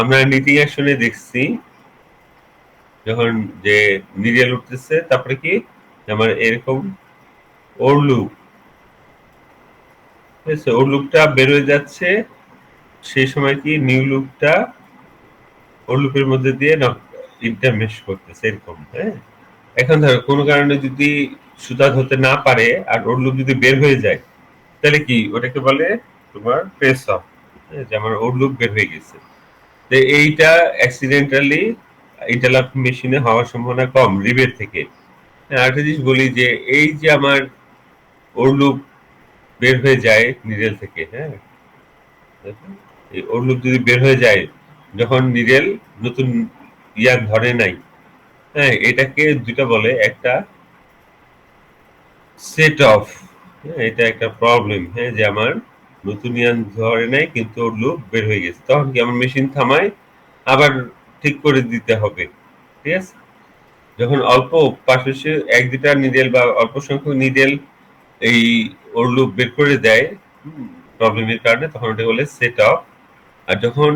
আমরা নিটিং অ্যাকশনে দেখছি যখন যে নিডেল উঠতেছে তারপরে কি আমার এরকম ওর লুপ, ঠিক আছে, ওর লুপটা বের হয়ে যাচ্ছে, সেই সময় কি নিউ লুপটা ওর লুপের মধ্যে দিয়ে ইন্টারমেশ করতেছে এরকম, হ্যাঁ। এখন ধরো কোনো কারণে যদি সুতা ধরতে না পারে আর ওর লুপ যদি বের হয়ে যায় তাহলে কি ওটাকে বলে তোমার প্রেস অফ, যে আমার ওর লুপ বের হয়ে গেছে। তো এইটা অ্যাক্সিডেন্টালি ইন্টারলক মেশিনে হওয়ার সম্ভাবনা কম রিবের থেকে। আরেকটা জিনিস বলি যে এই যে আমার ওর লুপ বের হয়ে যায় নিডেল থেকে, হ্যাঁ, এই ওর লুপ যদি বের হয়ে যায় যখন নিডেল নতুন ইয়ার ধরে নাই, হ্যাঁ, এটাকে দুটা বলে, একটা সেট অফ, এটা একটা প্রবলেম, হ্যাঁ, যে আমার নতুন ইয়ান ধরে নাই কিন্তু ওর লুপ বের হয়ে গেছে, তখন কি আমার মেশিন থামায় আবার ঠিক করে দিতে হবে, ঠিক আছে। যখন অল্প পাশাপাশি এক দুটা নিডেল বা অল্প সংখ্যক নিডেল এই ওর লুপ বের করে দেয় প্রবলেমের কারণে, তখন ওটা বলে সেট অফ। আর যখন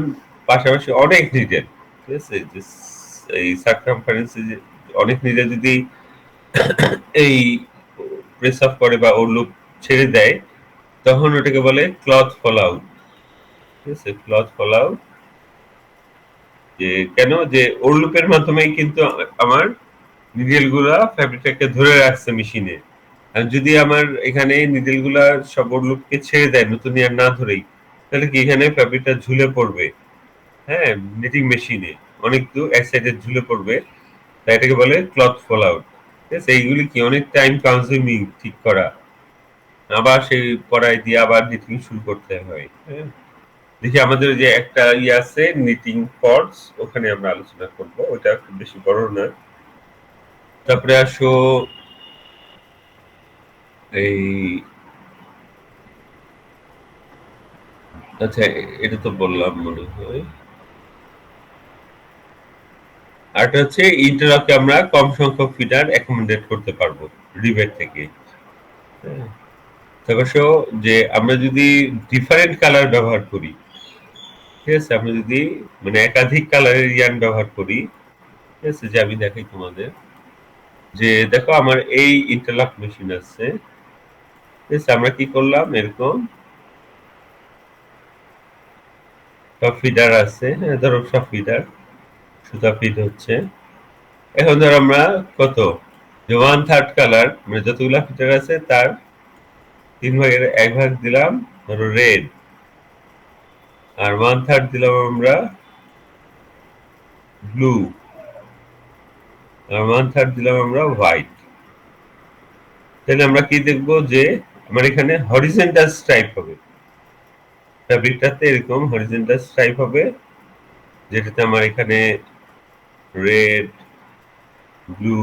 পাশাপাশি অনেক নিডেল, ঠিক আছে, যে এই সার্কামফারেন্সে অনেক নিডেল যদি এই প্রেস অফ করে বা ওর লুপ ছেড়ে দেয় তখন ওটাকে বলে ক্লথ ফল আউট, ঠিক আছে, ক্লথ ফল আউট। যে কেন, যে ওর লুপের মাধ্যমেই কিন্তু আমার নিডেল গুলা ফ্যাব্রিকটাকে ধরে রাখছে মেশিনে। আর যদি আমার এখানে নিডেল গুলা সব ওর লুপকে ছেড়ে দেয় নতুন ইয়ার না ধরেই, তাহলে কি এখানে ফ্যাব্রিকটা ঝুলে পড়বে, হ্যাঁ, নিটিং মেশিনে অনেক দূর এক সাইডে ঝুলে পড়বে, তাই এটাকে বলে ক্লথ ফল আউট, ঠিক আছে। এইগুলি কি অনেক টাইম কনজিউমিং ঠিক করা, আবার সেই পড়ায় দিয়ে আবার নিটিং শুরু করতে হয়, হ্যাঁ। দেখি আমাদের যে একটা ইয়ে আছে নিটিং পডস, ওখানে আমরা আলোচনা করব, ওটা খুব বেশি বড় না। তারপরে আসো এই, আচ্ছা এটা তো বললাম মনে হয়। আরেকটা হচ্ছে ইন্টারলকে আমরা কম সংখ্যক ফিডার অ্যাকোমোডেট করতে পারবো রিবেট থেকে, হ্যাঁ। তারপর যে আমরা যদি ডিফারেন্ট কালার ব্যবহার করি, ঠিক আছে, আমরা যদি মানে একাধিক কালারের ইয়ান ব্যবহার করি, ঠিক আছে, যে আমি দেখাই তোমাদের, যে দেখো আমার এই ইন্টারলক মেশিন আছে, ঠিক আছে, আমরা কি করলাম এরকম সব ফিডার আছে, হ্যাঁ, ধরো সব ফিডার সুতা ফিড হচ্ছে। এখন ধর আমরা কত, যে 1/3 কালার মানে যতগুলা ফিডার আছে তার 1/3 দিলাম ধরো রেড, আর 1/3 দিলাম আমরা ব্লু, আর 1/3 দিলাম আমরা হোয়াইট। তাহলে আমরা কি দেখবো যে আমার এখানে হরিজন্টাল স্ট্রাইপ হবে, ফ্যাব্রিকটাতে এরকম হরিজন্টাল স্ট্রাইপ হবে, যেটাতে আমার এখানে রেড ব্লু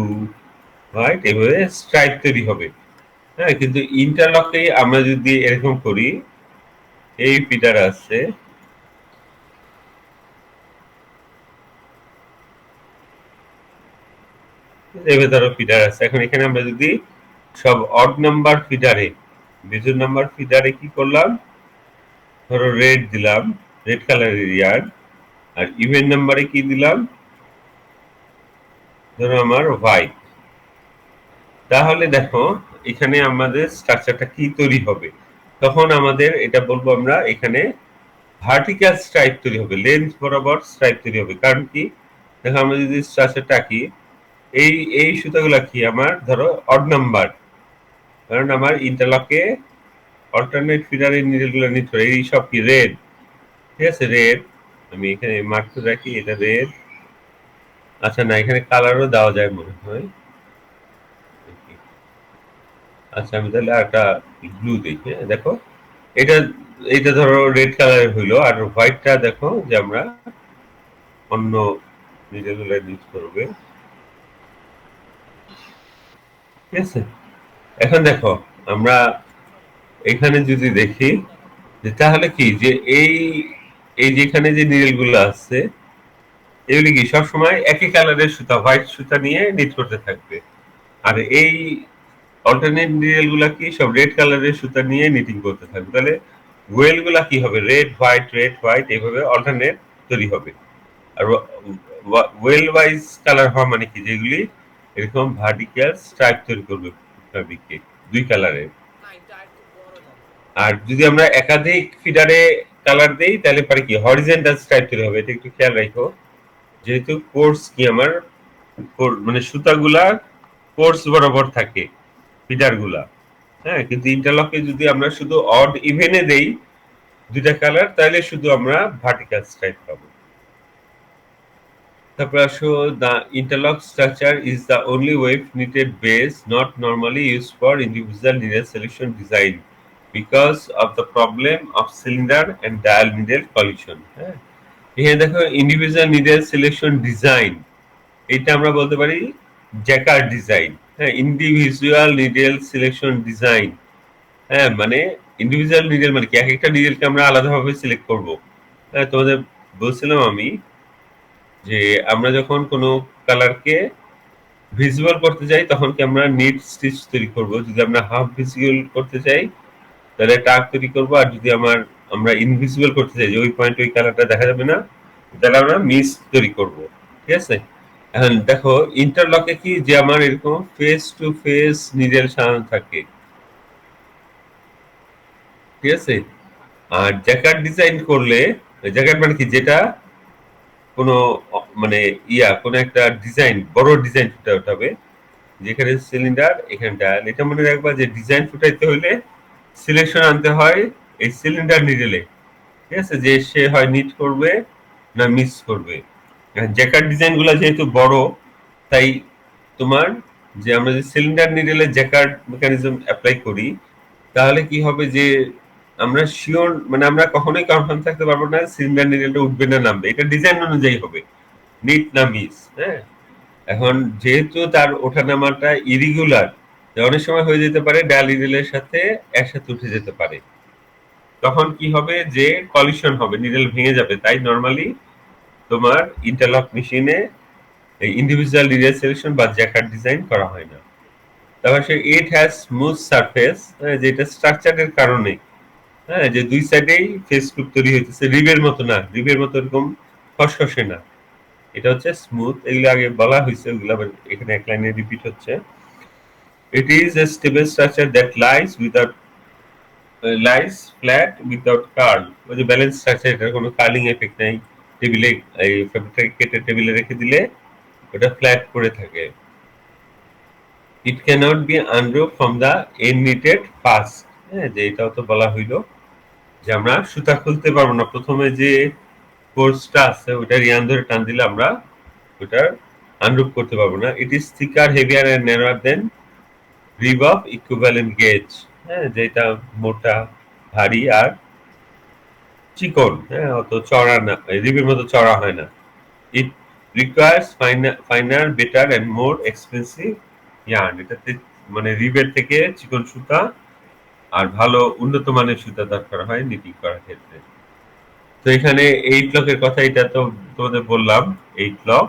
হোয়াইট এভাবে স্ট্রাইপ তৈরি হবে, হ্যাঁ। কিন্তু ইন্টারলকে আমরা যদি এরকম করি, এই ফিডার আছে, এভাবে ধরো ফিডার আছে, এখন এখানে আমরা যদি সব অড নাম্বার ফিডারে, বিজোড় নাম্বার ফিডারে কি করলাম, ধরো রেড দিলাম, রেড কালারের ইয়ার্ড, আর ইভেন নাম্বারে কি দিলাম, ধরো আমার হোয়াইট, তাহলে দেখো এখানে আমাদের স্ট্রাকচারটা কি তৈরি হবে। তখন আমাদের এটা বলবো আমরা এখানে ভার্টিক্যাল স্ট্রাইপ তৈরি হবে, লেন্থ বরাবর স্ট্রাইপ তৈরি হবে। কারণ কি, দেখো আমরা যদি স্ট্রাকচারটা আঁকি, এই এই সুতাগুলা কি আমার ধরো অড নাম্বার, কারণ আমার ইন্টারলকে অল্টারনেট ফিডারের নিডেলগুলো নিতে হবে, এই সব কি রেড, ঠিক আছে, রেড, আমি এখানে মার্ক করে রাখি, এটা রেড, আচ্ছা না, এখানে কালারও দেওয়া যায় মনে হয়। আচ্ছা আমি তাহলে একটা ব্লু দেখি। হ্যাঁ, দেখো এটা এটা ধরো রেড কালারের হইলো, আর হোয়াইটটা দেখো যে আমরা অন্য নিডেলগুলো ইউজ করবে। ঠিক আছে, এখন দেখো আমরা এখানে যদি দেখি যে তাহলে কি যে এই এই যেখানে যে নিডেলগুলো আছে এগুলি কি সবসময় একই কালারের সুতা, হোয়াইট সুতা নিয়ে নিট করতে থাকবে। আর এই অল্টারনেট নিডল গুলা কি সব রেড কালারের সুতা নিয়ে নিটিং করতে থাকবে। তাহলে ওয়েল গুলা কি হবে, রেড হোয়াইট এইভাবে অল্টারনেট তৈরি হবে। আর ওয়েল ওয়াইজ কালার হওয়া মানে কি, যেগুলি এরকম ভার্টিক্যাল স্ট্রাইপ তৈরি করবে ফ্যাব্রিকে দুই কালারের। আর যদি আমরা একাধিক ফিডারে কালার দেই তাহলে পারে কি হরিজন্টাল স্ট্রাইপ তৈরি হবে। এটা একটু খেয়াল রাখো, যেহেতু কোর্স কি আমার মানে সুতাগুলা কোর্স বরাবর থাকে ফিডার গুলা। হ্যাঁ, কিন্তু ইন্টারলকে যদি আমরা শুধু অড ইভেনে দেই দুইটা কালার, তাহলে শুধু আমরা ভার্টিক্যাল স্ট্রাইপ পাবো। তারপর আসো, the interlock structure is the only wave knitted base not normally used for individual needle selection design because of the problem of cylinder and dial needle collision. হ্যাঁ, এখানে দেখো ইন্ডিভিজুয়াল নিডেল সিলেকশন ডিজাইন, এটা আমরা বলতে পারি জ্যাকার design. হ্যাঁ, individual needle selection design. হ্যাঁ, মানে ইন্ডিভিজুয়াল নিডেল মানে কি এক একটা নিডেলকে আমরা আলাদাভাবে সিলেক্ট করব। হ্যাঁ, তোমাদের বলছিলাম আমি যে আমরা যখন কোনো কালারকে ভিজুয়াল করতে যাই তখন কি আমরা নিট স্টিচ তৈরি করব। যদি আমরা হাফ ভিজুয়াল করতে চাই তাহলে টাক তৈরি করব। আর যদি আমরা ইনভিজিবল করতে চাই যে ওই পয়েন্ট ওই কালারটা দেখা যাবে না, তাহলে আমরা মিস তৈরি করব। ঠিক আছে, এখন দেখো ইন্টারলকে কি যে আমার এরকম ফেস টু ফেস নিডেল সাজানো থাকে। ঠিক আছে, আর জ্যাকার্ড ডিজাইন করলে, জ্যাকার্ড মানে কি যেটা কোনো মানে কোনো একটা ডিজাইন, বড় ডিজাইন ফুটে উঠাবে, যেখানে সিলিন্ডার এখানে ডায়াল। এটা মনে রাখবা যে ডিজাইন ফুটাইতে হলে সিলেকশন আনতে হয় এই সিলিন্ডার নিডেলে। ঠিক আছে, যে সে হয় নিট করবে না মিস করবে। জ্যাকার্ড ডিজাইন গুলা যেহেতু বড়, তাই তোমার যে আমরা যে সিলিন্ডার নিডেলে জ্যাকার্ড মেকানিজম অ্যাপ্লাই করি, তাহলে কি হবে যে আমরা শিওর মানে আমরা কখনোই কনফার্ম থাকতে পারবো না সিলিন্ডার নিডেলটা উঠবে না নামবে। এটা ডিজাইন অনুযায়ী হবে, নিট না মিস। হ্যাঁ, এখন যেহেতু তার ওঠানামাটা ইরেগুলার, অনেক সময় হয়ে যেতে পারে ডায়াল নিডেলের সাথে একসাথে উঠে যেতে পারে, তখন কি হবে যে কলিশন হবে, নিডেল ভেঙে যাবে। তাই নরমালি তোমার ইন্টারলক মেশিনে এই ইন্ডিভিজুয়াল নিডেল সিলেকশন বা জ্যাকার্ড ডিজাইন করা হয় না। তারপর সে ইট হ্যাজ স্মুথ সারফেস, যেটা স্ট্রাকচারের কারণে। হ্যাঁ, যে দুই সাইডেই ফেস গ্রুপ তৈরি হইতেছে, রিবের মতো না, রিবের মতো এরকম খসখসে না, এটা হচ্ছে স্মুথ। এগুলো আগে বলা হয়েছে, ওগুলো আবার এখানে এক লাইনে রিপিট হচ্ছে। It is a stable structure that lies flat without curl. ওই যে ব্যালেন্স স্ট্রাকচার, এটার কোনো কার্লিং এফেক্ট নাই। টেবিলে এই ফ্যাব্রিকটাকে কেটে টেবিলে রেখে দিলে ওটা ফ্ল্যাট করে থাকে। It cannot be unrove from the end knitted পাস। হ্যাঁ, যে এটাও তো বলা হইলো যে আমরা সুতা খুলতে পারবো না, প্রথমে যে কোর্সটা আছে ওটা রিয়ান ধরে টান দিলে আমরা ওটার আনরুফ করতে পারবো না। It is thicker heavier and narrower than rib of equivalent gauge. হ্যাঁ, যেটা মোটা ভারী আর চিকন। হ্যাঁ, অত চড়া না, রিবের মতো চড়া হয় না। It requires finer better and more expensive yarn. এটাতে মানে রিবের থেকে চিকন সুতা আর ভালো উন্নত মানের সুতা দরকার হয় নিটিং করার ক্ষেত্রে। তো এখানে 8 লকের কথা, এটা তো তোমাদের বললাম 8 লক।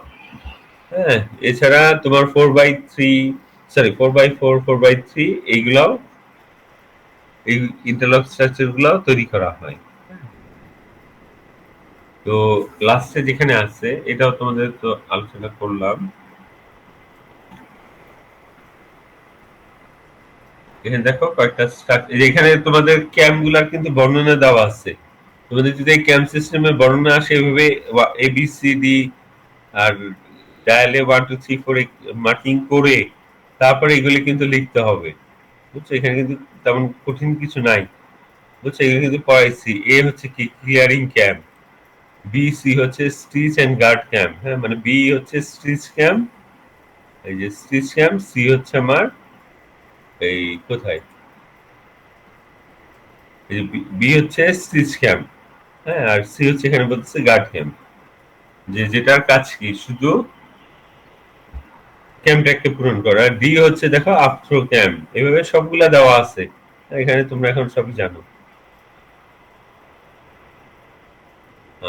হ্যাঁ, এছাড়া তোমার 4/3, সরি 4/4, 4/3 এইগুলাও, এই ইন্টারলক স্ট্রাকচার গুলাও তৈরি করা হয়। তো লাস্টে যেখানে আছে এটাও তোমাদের তো আলোচনা করলাম। এখানে দেখো কয়েকটা এখানে তোমাদের ক্যাম্প গুলার কিন্তু বর্ণনা দেওয়া আছে। তোমাদের যদি এই ক্যাম্প সিস্টেমের বর্ণনা আসে এভাবে ABCD আর ডায়ালে 1 2 3 4 মার্কিং করে তারপরে এগুলি কিন্তু লিখতে হবে। বুঝছো, এখানে কিন্তু তেমন কঠিন কিছু নাই। বুঝছো, এগুলো কিন্তু পড়াইছি। এ হচ্ছে কি ক্লিয়ারিং ক্যাম্প। বিসি হচ্ছে স্টিচ এন্ড গার্ড ক্যাম্প, হ্যাঁ, মানে বি হচ্ছে স্টিচ ক্যাম্প, এই যে স্টিচ ক্যাম্প, সি হচ্ছে আমার এই কোথায়, এই যে বি হচ্ছে স্টিচ ক্যাম্প, হ্যাঁ, আর সি হচ্ছে এখানে বলতেছে গার্ড ক্যাম্প, যে যেটার কাজ কি শুধু ক্যাম্পটাকে পূরণ করা। ডি হচ্ছে দেখো আফথ্রো ক্যাম্প, এভাবে সবগুলা দেওয়া আছে এখানে, তোমরা এখন সবই জানো।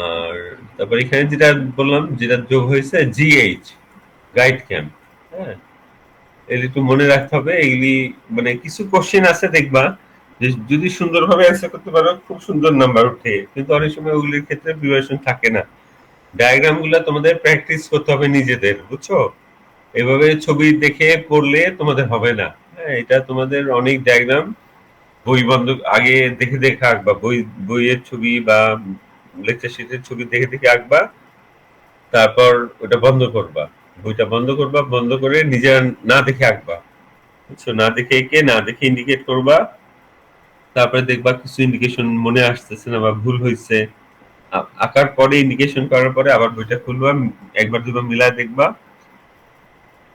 আর তারপর এখানে যেটা বললাম, যেটা যোগ হয়েছে জিএইচ, গাইড ক্যাম্প, হ্যাঁ, এগুলি একটু মনে রাখতে হবে। এগুলি মানে কিছু কোশ্চেন আছে দেখবা যে যদি সুন্দরভাবে অ্যান্সার করতে পারো খুব সুন্দর নাম্বার উঠে, কিন্তু অনেক সময় ওগুলির ক্ষেত্রে প্রিপারেশন থাকে না। ডায়াগ্রাম গুলা তোমাদের প্র্যাকটিস করতে হবে নিজেদের, বুঝছো? এভাবে ছবি দেখে পড়লে তোমাদের হবে না। হ্যাঁ, এটা তোমাদের অনেক ডায়াগ্রাম বই বন্ধ আগে দেখে দেখে আঁকবা, বইয়ের ছবি বা লেকচার শিটের ছবি দেখে দেখে আঁকবা, তারপর ওটা বন্ধ করবা, বইটা বন্ধ করবা, বন্ধ করে নিজের না দেখে আঁকবা, বুঝছো? না দেখে এঁকে, না দেখে ইন্ডিকেট করবা, তারপরে দেখবা কিছু ইন্ডিকেশন মনে আসতেছে না বা ভুল হয়েছে, আঁকার পরে ইন্ডিকেশন করার পরে আবার বইটা খুলবা, একবার দুবার মিলায় দেখবা,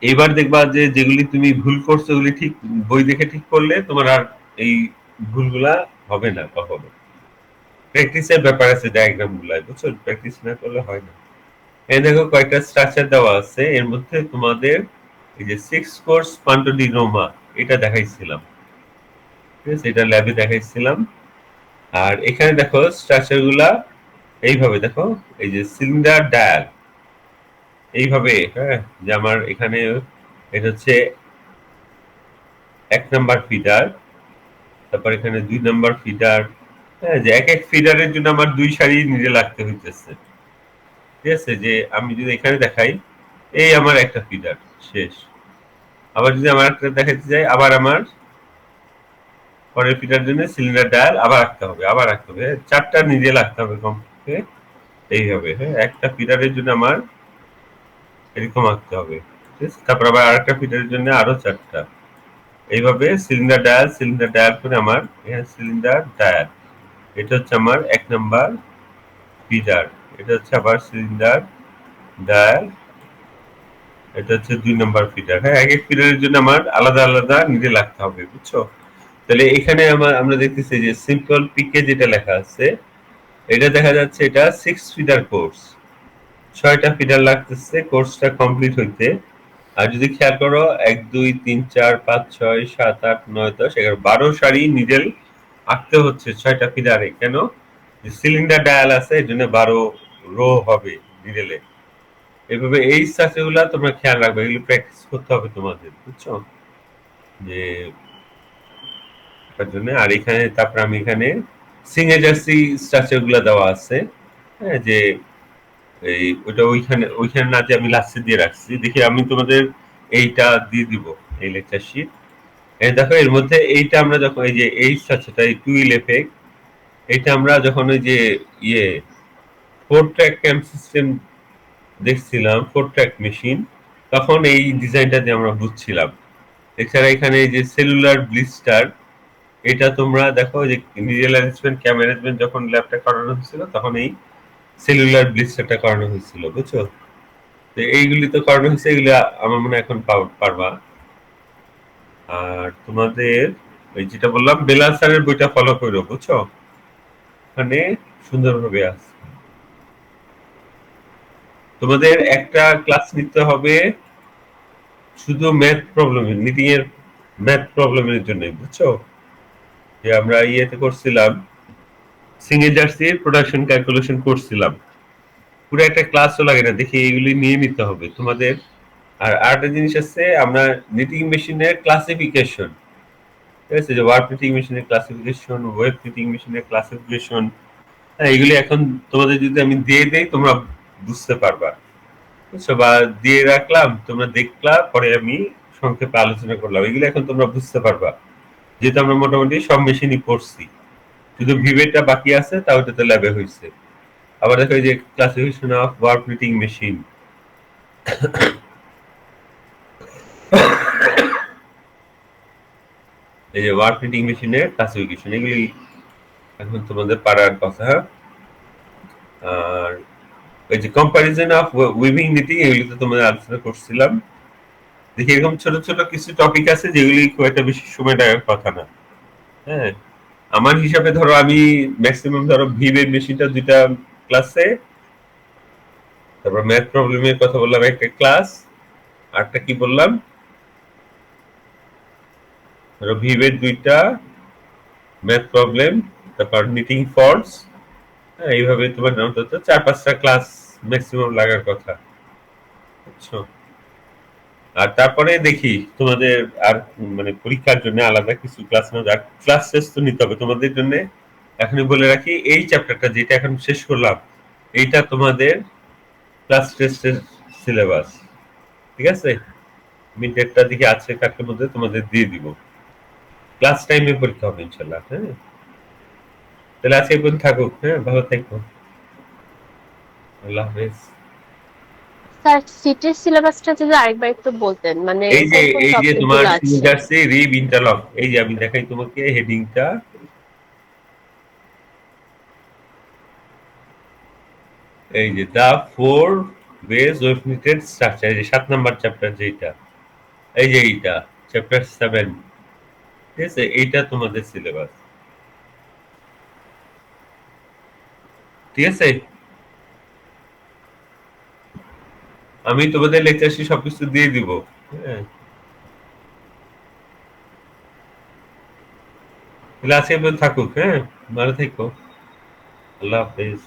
এবার দেখবা যে যেগুলি তুমি ভুল করছো ওগুলি ঠিক বই দেখে ঠিক করলে তোমার আর এই ভুলগুলা হবে না কখনো। প্র্যাকটিসের ব্যাপার আছে ডায়াগ্রাম গুলায়, বুঝছো? প্র্যাকটিস না করলে হয় না। এই দেখো কয়েকটা স্ট্রাকচার দেওয়া আছে, এর মধ্যে তোমাদের এই যে 6 কোর্স পান্টোডিনোমা এটা দেখাইছিলাম, ঠিক আছে, এটা ল্যাবে দেখাইছিলাম। আর এখানে দেখো স্ট্রাকচার গুলা এইভাবে দেখো, এই যে সিলিন্ডার ডায়াল এইভাবে, হ্যাঁ, যে আমার এখানে এটা হচ্ছে 1 নাম্বার ফিডার, তারপর এখানে 2 নাম্বার ফিডার, হ্যাঁ, যে এক এক ফিডারের জন্য আমার 2 সারি নিচে লাগতে হইতেছে, ঠিক আছে। যে আমি যদি এখানে দেখাই, এই আমার একটা ফিডার শেষ, আবার যদি আমার একটা দেখাতে যাই, আবার আমার পরের ফিডার জন্য সিলিন্ডার ডায়াল আবার আঁকতে হবে, আবার আঁকতে হবে, 4টা নিজে লাগতে হবে কমপক্ষে, এইভাবে, হ্যাঁ, একটা ফিডারের জন্য আমার এরকম আঁকতে হবে, ঠিক আছে। তারপর আবার আরেকটা ফিডারের জন্য আরো 4টা, এইভাবে সিলিন্ডার ডায়াল করে আমার এখানে সিলিন্ডার ডায়াল, এটা হচ্ছে আমার 1 নাম্বার ফিডার, এটা হচ্ছে আবার সিলিন্ডার ডায়াল, এটা হচ্ছে 2 নাম্বার ফিডার, হ্যাঁ, এক এক ফিডারের জন্য আমার আলাদা আলাদা নিজে লাগতে হবে, বুঝছো? তাহলে এখানে আমরা দেখতেছি যে সিম্পল পিকে যেটা লেখা আছে, এটা দেখা যাচ্ছে এটা 6 ফিডার কোর্স, 6টা ফিডার লাগতেছে কোর্সটা কমপ্লিট হইতে। আর যদি খেয়াল করো 1 2 3 4 5 6 7 8 9 10 11 12 সারি নিডেল আঁকতে হচ্ছে 6টা ফিডারে, কেন? সিলিন্ডার ডায়াল আছে এর জন্য 12 রো হবে নিডেলে। এভাবে এই স্ট্রাকচার গুলা তোমরা খেয়াল রাখবে, এগুলো প্র্যাকটিস করতে হবে তোমাদের, বুঝছো? যে তার জন্য। আর এখানে তারপর আমি এখানে সিগনেচারসি স্ট্রাকচার গুলা দেওয়া আছে, হ্যাঁ, যে এই ওইটা ওইখানে না, যে আমি লাস্টে দিয়ে রাখছি, দেখি আমি তোমাদের এইটা দিয়ে দিব, এই লেকচার শিট। এই দেখো এর মধ্যে এইটা আমরা যখন এই যে এই স্ট্রাকচারটা, এই টুইল এফেক্ট, এটা আমরা যখন ওই যে ইয়ে 4 ট্র্যাক ক্যাম্প সিস্টেম দেখছিলাম, 4 ট্র্যাক মেশিন, তখন এই ডিজাইনটা দিয়ে আমরা বুঝছিলাম। এছাড়া এখানে এই যে সেলুলার ব্লিস্টার, এটা তোমরা দেখো যে নিজের অ্যারেঞ্জমেন্ট ক্যাম অ্যারেঞ্জমেন্ট যখন ল্যাবটা করানো হয়েছিল তখন এই সেলুলার ব্লিস্টারটা করানো হয়েছিল, বুঝছো? তো এইগুলি তো করানো হয়েছে, এগুলি আমার মনে হয় এখন পারবা। আর তোমাদের ওই যেটা বললাম বেলাল স্যারের বইটা ফলো করো, বুঝছো? ওখানে সুন্দরভাবে আছে। তোমাদের একটা ক্লাস নিতে হবে শুধু ম্যাথ প্রবলেমের, নিটিং এর ম্যাথ প্রবলেমের জন্য, বুঝছো? যে আমরা ইয়েতে করছিলাম, সিঙ্গেল জার্সির প্রোডাকশন ক্যালকুলেশন করছিলাম, পুরো একটা ক্লাসও লাগে না, দেখি এগুলি নিয়ে নিতে হবে তোমাদের। আর আরেকটা জিনিস আছে, আমরা নিটিং মেশিনের ক্লাসিফিকেশন, ঠিক আছে, যে ওয়ার্ড প্রিন্টিং মেশিনের ক্লাসিফিকেশন, ওয়েব প্রিন্টিং মেশিনের ক্লাসিফিকেশন, হ্যাঁ, এগুলি এখন তোমাদের যদি আমি দিয়ে দেই তোমরা বুঝতে পারবা, বুঝছো? বা দিয়ে রাখলাম, তোমরা দেখলা, পরে আমি সংক্ষেপে আলোচনা করলাম, এগুলো এখন তোমরা বুঝতে পারবা, যেহেতু আমরা মোটামুটি সব মেশিনই পড়ছি, শুধু ভিভেটা বাকি আছে, তা ওটাতে ল্যাবে হয়েছে। আবার দেখো এই যে classification of word printing machine, এই যে ওয়ার্ড প্রিন্টিং মেশিনের ক্লাসিফিকেশন, এগুলি এখন তোমাদের পারার কথা। আর ওই যে কম্পারিজন অফ উইভিং নিটিং এগুলি তো তোমাদের আলোচনা করছিলাম। দেখি এরকম ছোট ছোট কিছু টপিক আছে যেগুলি খুব একটা বেশি সময় লাগার কথা না। হ্যাঁ, আমার হিসাবে ধরো আমি ম্যাক্সিমাম ধরো ভিভের মেশিনটা 2টা ক্লাসে, তারপর ম্যাথ প্রবলেমের কথা বললাম একটা ক্লাস, আরটা কি বললাম, ধরো ভিভের 2টা, ম্যাথ প্রবলেম, তারপর নিটিং ফল্টস। হ্যাঁ, এইভাবে তোমার অন্তত 4-5টা ক্লাস ম্যাক্সিমাম লাগার কথা, বুঝছো? আর তারপরে দেখি তোমাদের আর মানে পরীক্ষার জন্য আলাদা কিছু ক্লাস নেওয়া যাক। ক্লাস টেস্ট তো নিতে হবে তোমাদের জন্য। এখনই বলে রাখি, এই চ্যাপ্টারটা যেটা এখন শেষ করলাম, এইটা তোমাদের ক্লাস টেস্টের সিলেবাস। ঠিক আছে? মিড ডেটটা দিকে আছে কালকের মধ্যে তোমাদের দিয়ে দিব। ক্লাস টাইমে পরীক্ষা হবে ইনশাল্লাহ। হ্যাঁ, তাহলে আজকে এই পর্যন্ত থাকুক। হ্যাঁ, ভালো থাকো। আল্লাহ হাফেজ। স্যার সিটির সিলেবাসটা যদি আরেকবার একটু বলতেন, মানে এই যে কোন কোন এই যে টপিক তোমার গুলো আছে? ইন্টারসে রিব ইন্টারলক, এই যে আমি দেখাই তোমাকে হেডিংটা। এই যে the four ways of knitted structure, এই যে 7 নাম্বার চ্যাপ্টার যেটা, এই যে এইটা চ্যাপ্টার 7। ঠিক আছে, এইটা তোমাদের সিলেবাস। ঠিক আছে, আমি তোমাদের লেকচার সবকিছু দিয়ে দিব। হ্যাঁ, তাহলে আজকে থাকুক। হ্যাঁ, ভালো থেকো। আল্লাহ হাফেজ।